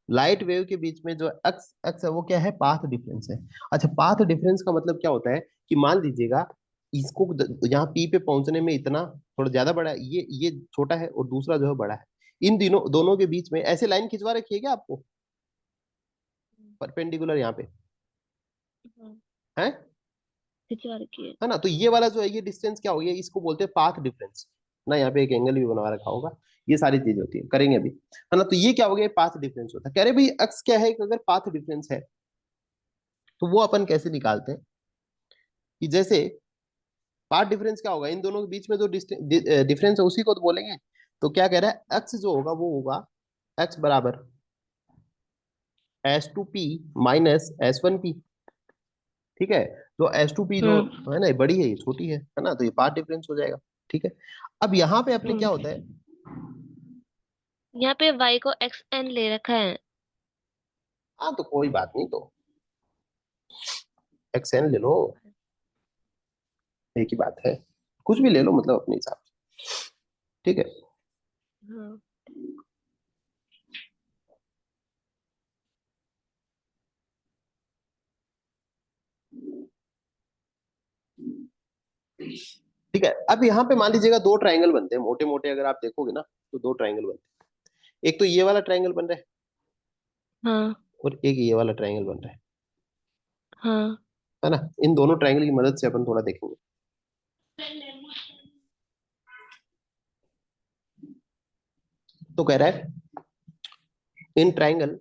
light wave के बीच में जो एक्स एक्स है वो क्या है, पाथ डिफरेंस है। अच्छा, पाथ डिफरेंस का मतलब क्या होता है कि मान लीजिएगा इसको यहाँ पी पे पहुंचने में इतना थोड़ा ज्यादा बड़ा है, ये छोटा है और दूसरा जो है बड़ा है, इन दिनों दोनों के बीच में ऐसे लाइन खिंचवा रखी है क्या आपको, परपेंडिकुलर यहाँ पे, हम्म, है खिंचवा रखी है। है ना। तो ये वाला जो है ये डिस्टेंस क्या हो गया, इसको बोलते हैं पाथ डिफरेंस ना। यहाँ पे एक एंगल भी बना रखा होगा, ये सारी चीजें होती है, करेंगे अभी, है ना। तो ये क्या हो गया, पाथ डिफरेंस होता है। कह रहे भाई एक्स क्या है, कि अगर पाथ डिफरेंस है तो वो अपन कैसे निकालते हैं, कि जैसे पाथ डिफरेंस क्या होगा, इन दोनों के बीच में जो डिफरेंस है उसी को तो बोलेंगे। तो क्या कह रहा है, एक्स जो होगा वो होगा एक्स बराबर S2P माइनस S1P। ठीक है, तो S2P जो हम्म है ना, ये बड़ी है ये छोटी है ना, तो ये पाथ डिफरेंस हो जाएगा। ठीक है, अब यहाँ पे अपने क्या होता हम्म है, यहाँ पे y को xn ले रखा है। हाँ तो कोई बात नहीं, तो XN ले लो, एक ही बात है, कुछ भी ले लो मतलब अपने हिसाब से। ठीक है, हाँ ठीक है। अब यहाँ पे मान लीजिएगा दो ट्रायंगल बनते हैं मोटे मोटे, अगर आप देखोगे ना तो दो ट्रायंगल बनते हैं, एक तो ये वाला ट्रायंगल बन रहा है हाँ और एक ये वाला ट्रायंगल बन रहा हाँ है ना। इन दोनों ट्रायंगल की मदद से अपन थोड़ा देखेंगे। तो कह रहा है इन ट्रायंगल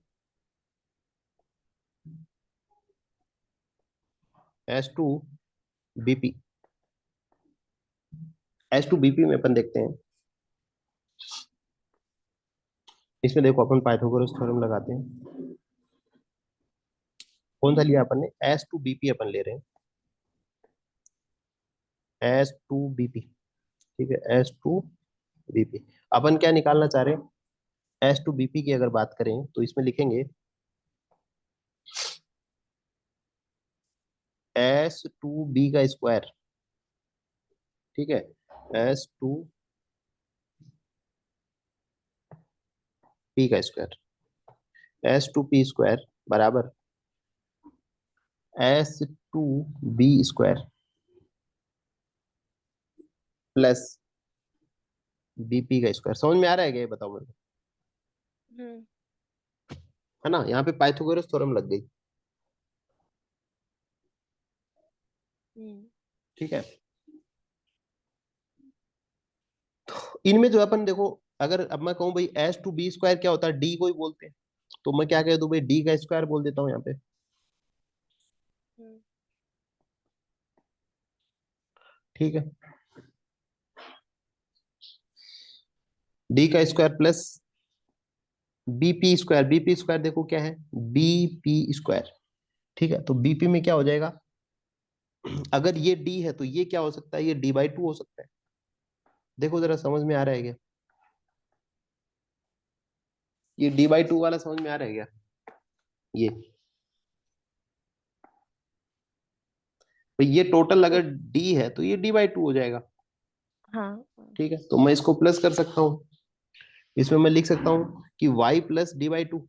S2BP, S2BP में अपन देखते हैं, इसमें देखो अपन पाइथागोरस थ्योरम लगाते हैं। कौन सा लिया अपन ने, S2BP अपन ले रहे हैं, S2BP। ठीक है, S2BP अपन क्या निकालना चाह रहे हैं, S2BP की अगर बात करें तो इसमें लिखेंगे S2B का स्क्वायर। ठीक है, S2P का स्क्वायर, S2P स्क्वायर बराबर S2B स्क्वायर प्लस BP का स्क्वायर। समझ में आ रहा है क्या, ये बताओ मेरे को, हम्म है ना। यहाँ पे पाइथागोरस थ्योरम लग गई। हम्म ठीक है, इनमें जो अपन देखो, अगर अब मैं कहूँ भाई S2B स्क्वायर क्या होता है, डी को ही बोलते हैं, तो मैं क्या कह दूं भाई, डी का स्क्वायर बोल देता हूँ यहाँ पे। हम्म ठीक है, डी का स्क्वायर प्लस बीपी स्क्वायर देखो क्या है, बीपी स्क्वायर। ठीक है, तो बीपी में क्या हो जाएगा, अगर ये डी है तो ये क्या हो सकता है, ये D/2 हो सकता है। देखो जरा समझ में आ रहा है क्या, ये D/2 वाला समझ में आ रहा है क्या, ये भाई ये टोटल अगर डी है तो ये D/2 हो जाएगा। हाँ ठीक है, तो मैं इसको प्लस कर सकता हूँ, इसमें मैं लिख सकता हूँ कि y प्लस D/2।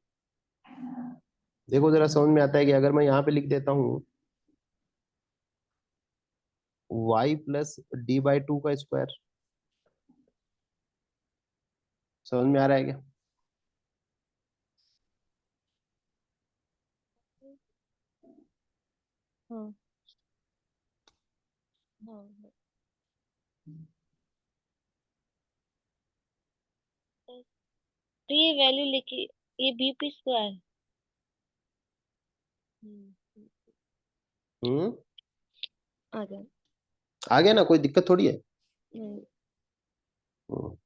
देखो जरा समझ में आता है कि अगर मैं यहाँ पे लिख देता हूँ y प्लस D/2 का स्क्वायर, समझ में आ रहा है क्या। हाँ हाँ हाँ। तो ये वैल्यू लिखी, ये बीपी स्क्वायर। हम्म, हम्म, आ गया। आ गया ना, कोई दिक्कत थोड़ी है। हम्म। हम्म।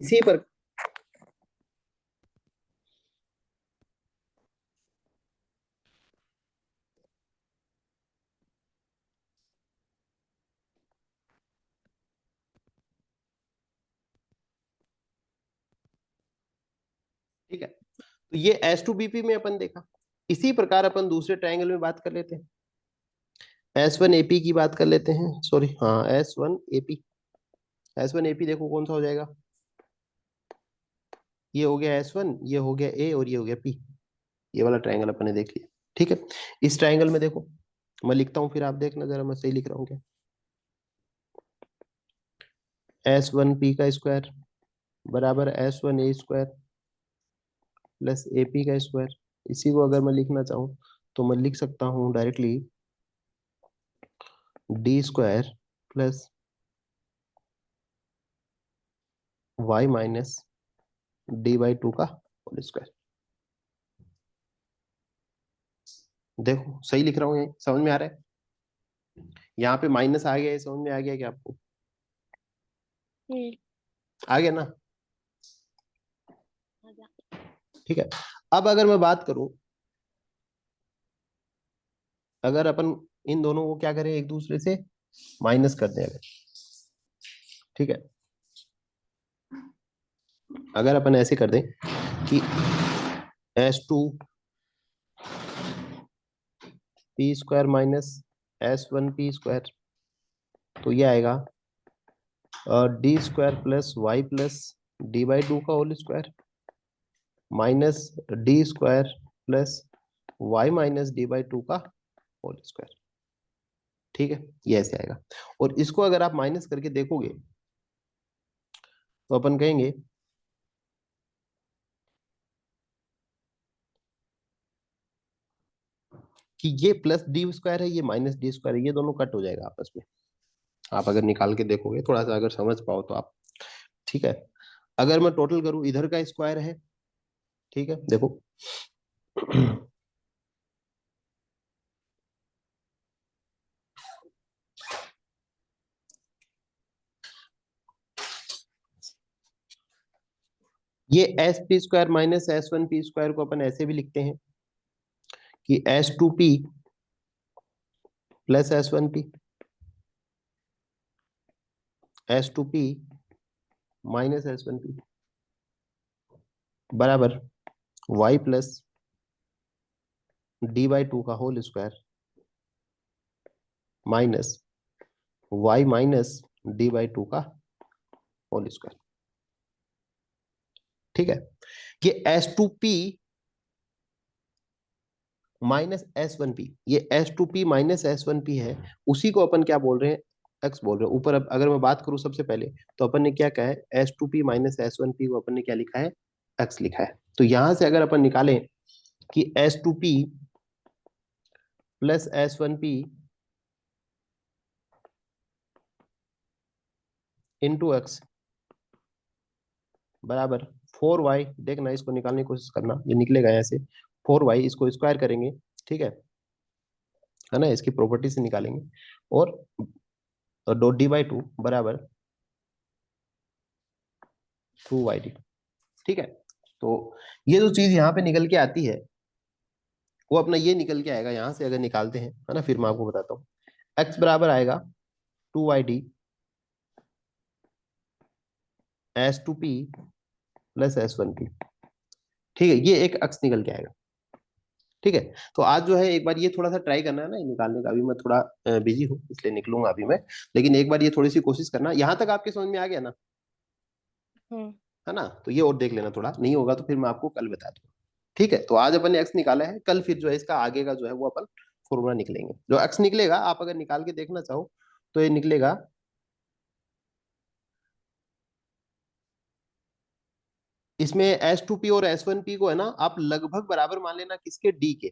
इसी पर ठीक है, तो ये S2BP में अपन देखा। इसी प्रकार अपन दूसरे ट्रायंगल में बात कर लेते हैं, S1AP की बात कर लेते हैं, सॉरी हाँ S1AP। S1AP देखो कौन सा हो जाएगा, ये हो गया S1, ये हो गया A और ये हो गया P। ये वाला ट्रायंगल अपन ने देख लिया। ठीक है, इस ट्रायंगल में देखो, मैं लिखता हूँ फिर आप देखना जरा मैं सही लिख रहा हूँ क्या। S1P का स्क्वायर बराबर S1A² प्लस AP का स्क्वायर। इसी को अगर मैं लिखना चाहूँ तो मैं लिख सकता हूँ directly D² plus y minus D/2 का होल स्क्वायर। देखो सही लिख रहा हूँ, ये समझ में आ रहा है। यहाँ पे माइनस आ गया, ये समझ में आ गया क्या आपको, हम्म। आ गया ना। आ गया। ठीक है, अब अगर मैं बात करूं, अगर अपन इन दोनों को क्या करें, एक दूसरे से माइनस कर दें अगर, ठीक है, अगर अपन ऐसे कर दें कि S2P² माइनस S1P², तो ये आएगा D² plus y plus D/2 का whole square minus D² plus y minus D/2 का होल स्क्वायर। ठीक है, ये ऐसे आएगा। और इसको अगर आप माइनस करके देखोगे तो अपन कहेंगे कि ये प्लस D² है, ये माइनस D² है, ये दोनों कट हो जाएगा आपस में। आप अगर निकाल के देखोगे थोड़ा सा अगर समझ पाओ तो आप। ठीक है, अगर मैं टोटल करूं, इधर का स्क्वायर है, ठीक है देखो ये SP² माइनस S1P² को अपन ऐसे भी लिखते हैं कि S2P plus S1P, S2P minus S1P बराबर y प्लस D/2 का whole square minus y minus D/2 का होल स्क्वायर। ठीक है, ये S2P माइनस S1P, ये S2P माइनस S1P है, उसी को अपन क्या बोल रहे हैं, एक्स बोल रहे हैं ऊपर। अब अगर मैं बात करूं सबसे पहले, तो अपन ने क्या कहा है, S2P माइनस S1P को अपन ने क्या लिखा है, एक्स लिखा है। तो यहां से अगर अपन निकालें कि S2P plus S1P into x बराबर 4y, देखना इसको निकालने की कोशिश करना, ये निकलेगा ऐसे 4y, इसको स्क्वायर करेंगे, ठीक है ना, इसकी प्रॉपर्टी से निकालेंगे, और डॉट D/2 बराबर 2y। ठीक है, तो ये जो चीज यहाँ पे निकल के आती है, वो अपना ये निकल के आएगा यहाँ से, अगर निकालते हैं, है ना, फिर मैं आपको बताता हूँ। x बराबर आएगा 2y S2P प्लस S1P। ठीक है, ये एक x निकल के आएगा। ठीक है, तो आज जो है एक बार ये थोड़ा सा ट्राई करना है ना, ये निकालने का। अभी मैं थोड़ा बिजी हूँ इसलिए निकलूंगा अभी मैं, लेकिन एक बार ये थोड़ी सी कोशिश करना। यहाँ तक आपके समझ में आ गया ना, हम्म। है ना, तो ये और देख लेना, थोड़ा नहीं होगा तो फिर मैं आपको कल बता दूंगा। ठीक है, तो आज अपन ने एक्स निकाला है, कल फिर जो है इसका आगे का जो है वो अपन फॉर्मूला निकलेंगे। जो एक्स निकलेगा आप अगर निकाल के देखना चाहो तो ये निकलेगा इसमें S2P और S1P को है ना आप लगभग बराबर मान लेना किसके, D के,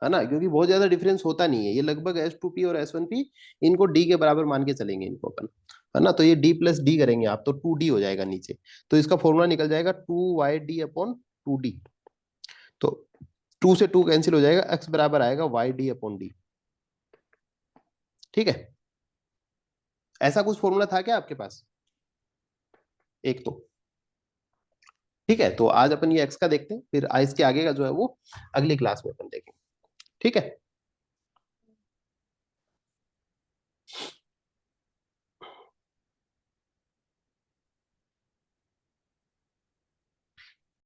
है ना, क्योंकि बहुत ज्यादा डिफरेंस होता नहीं है, ये लगभग S2P और S1P, इनको D के बराबर मान के चलेंगे इनको अपन, है ना। तो ये D+D करेंगे आप तो 2D हो जाएगा नीचे। तो इसका फॉर्मूला निकल जाएगा 2YD/2D। तो 2 से 2 कैंसिल हो जाएगा, x बराबर आएगा YD/D। ठीक है, ऐसा कुछ फॉर्मूला था क्या आपके पास, एक तो। ठीक है, तो आज अपन ये x का देखते हैं, फिर इसके आगे का जो है वो अगली क्लास में अपन देखेंगे। ठीक है।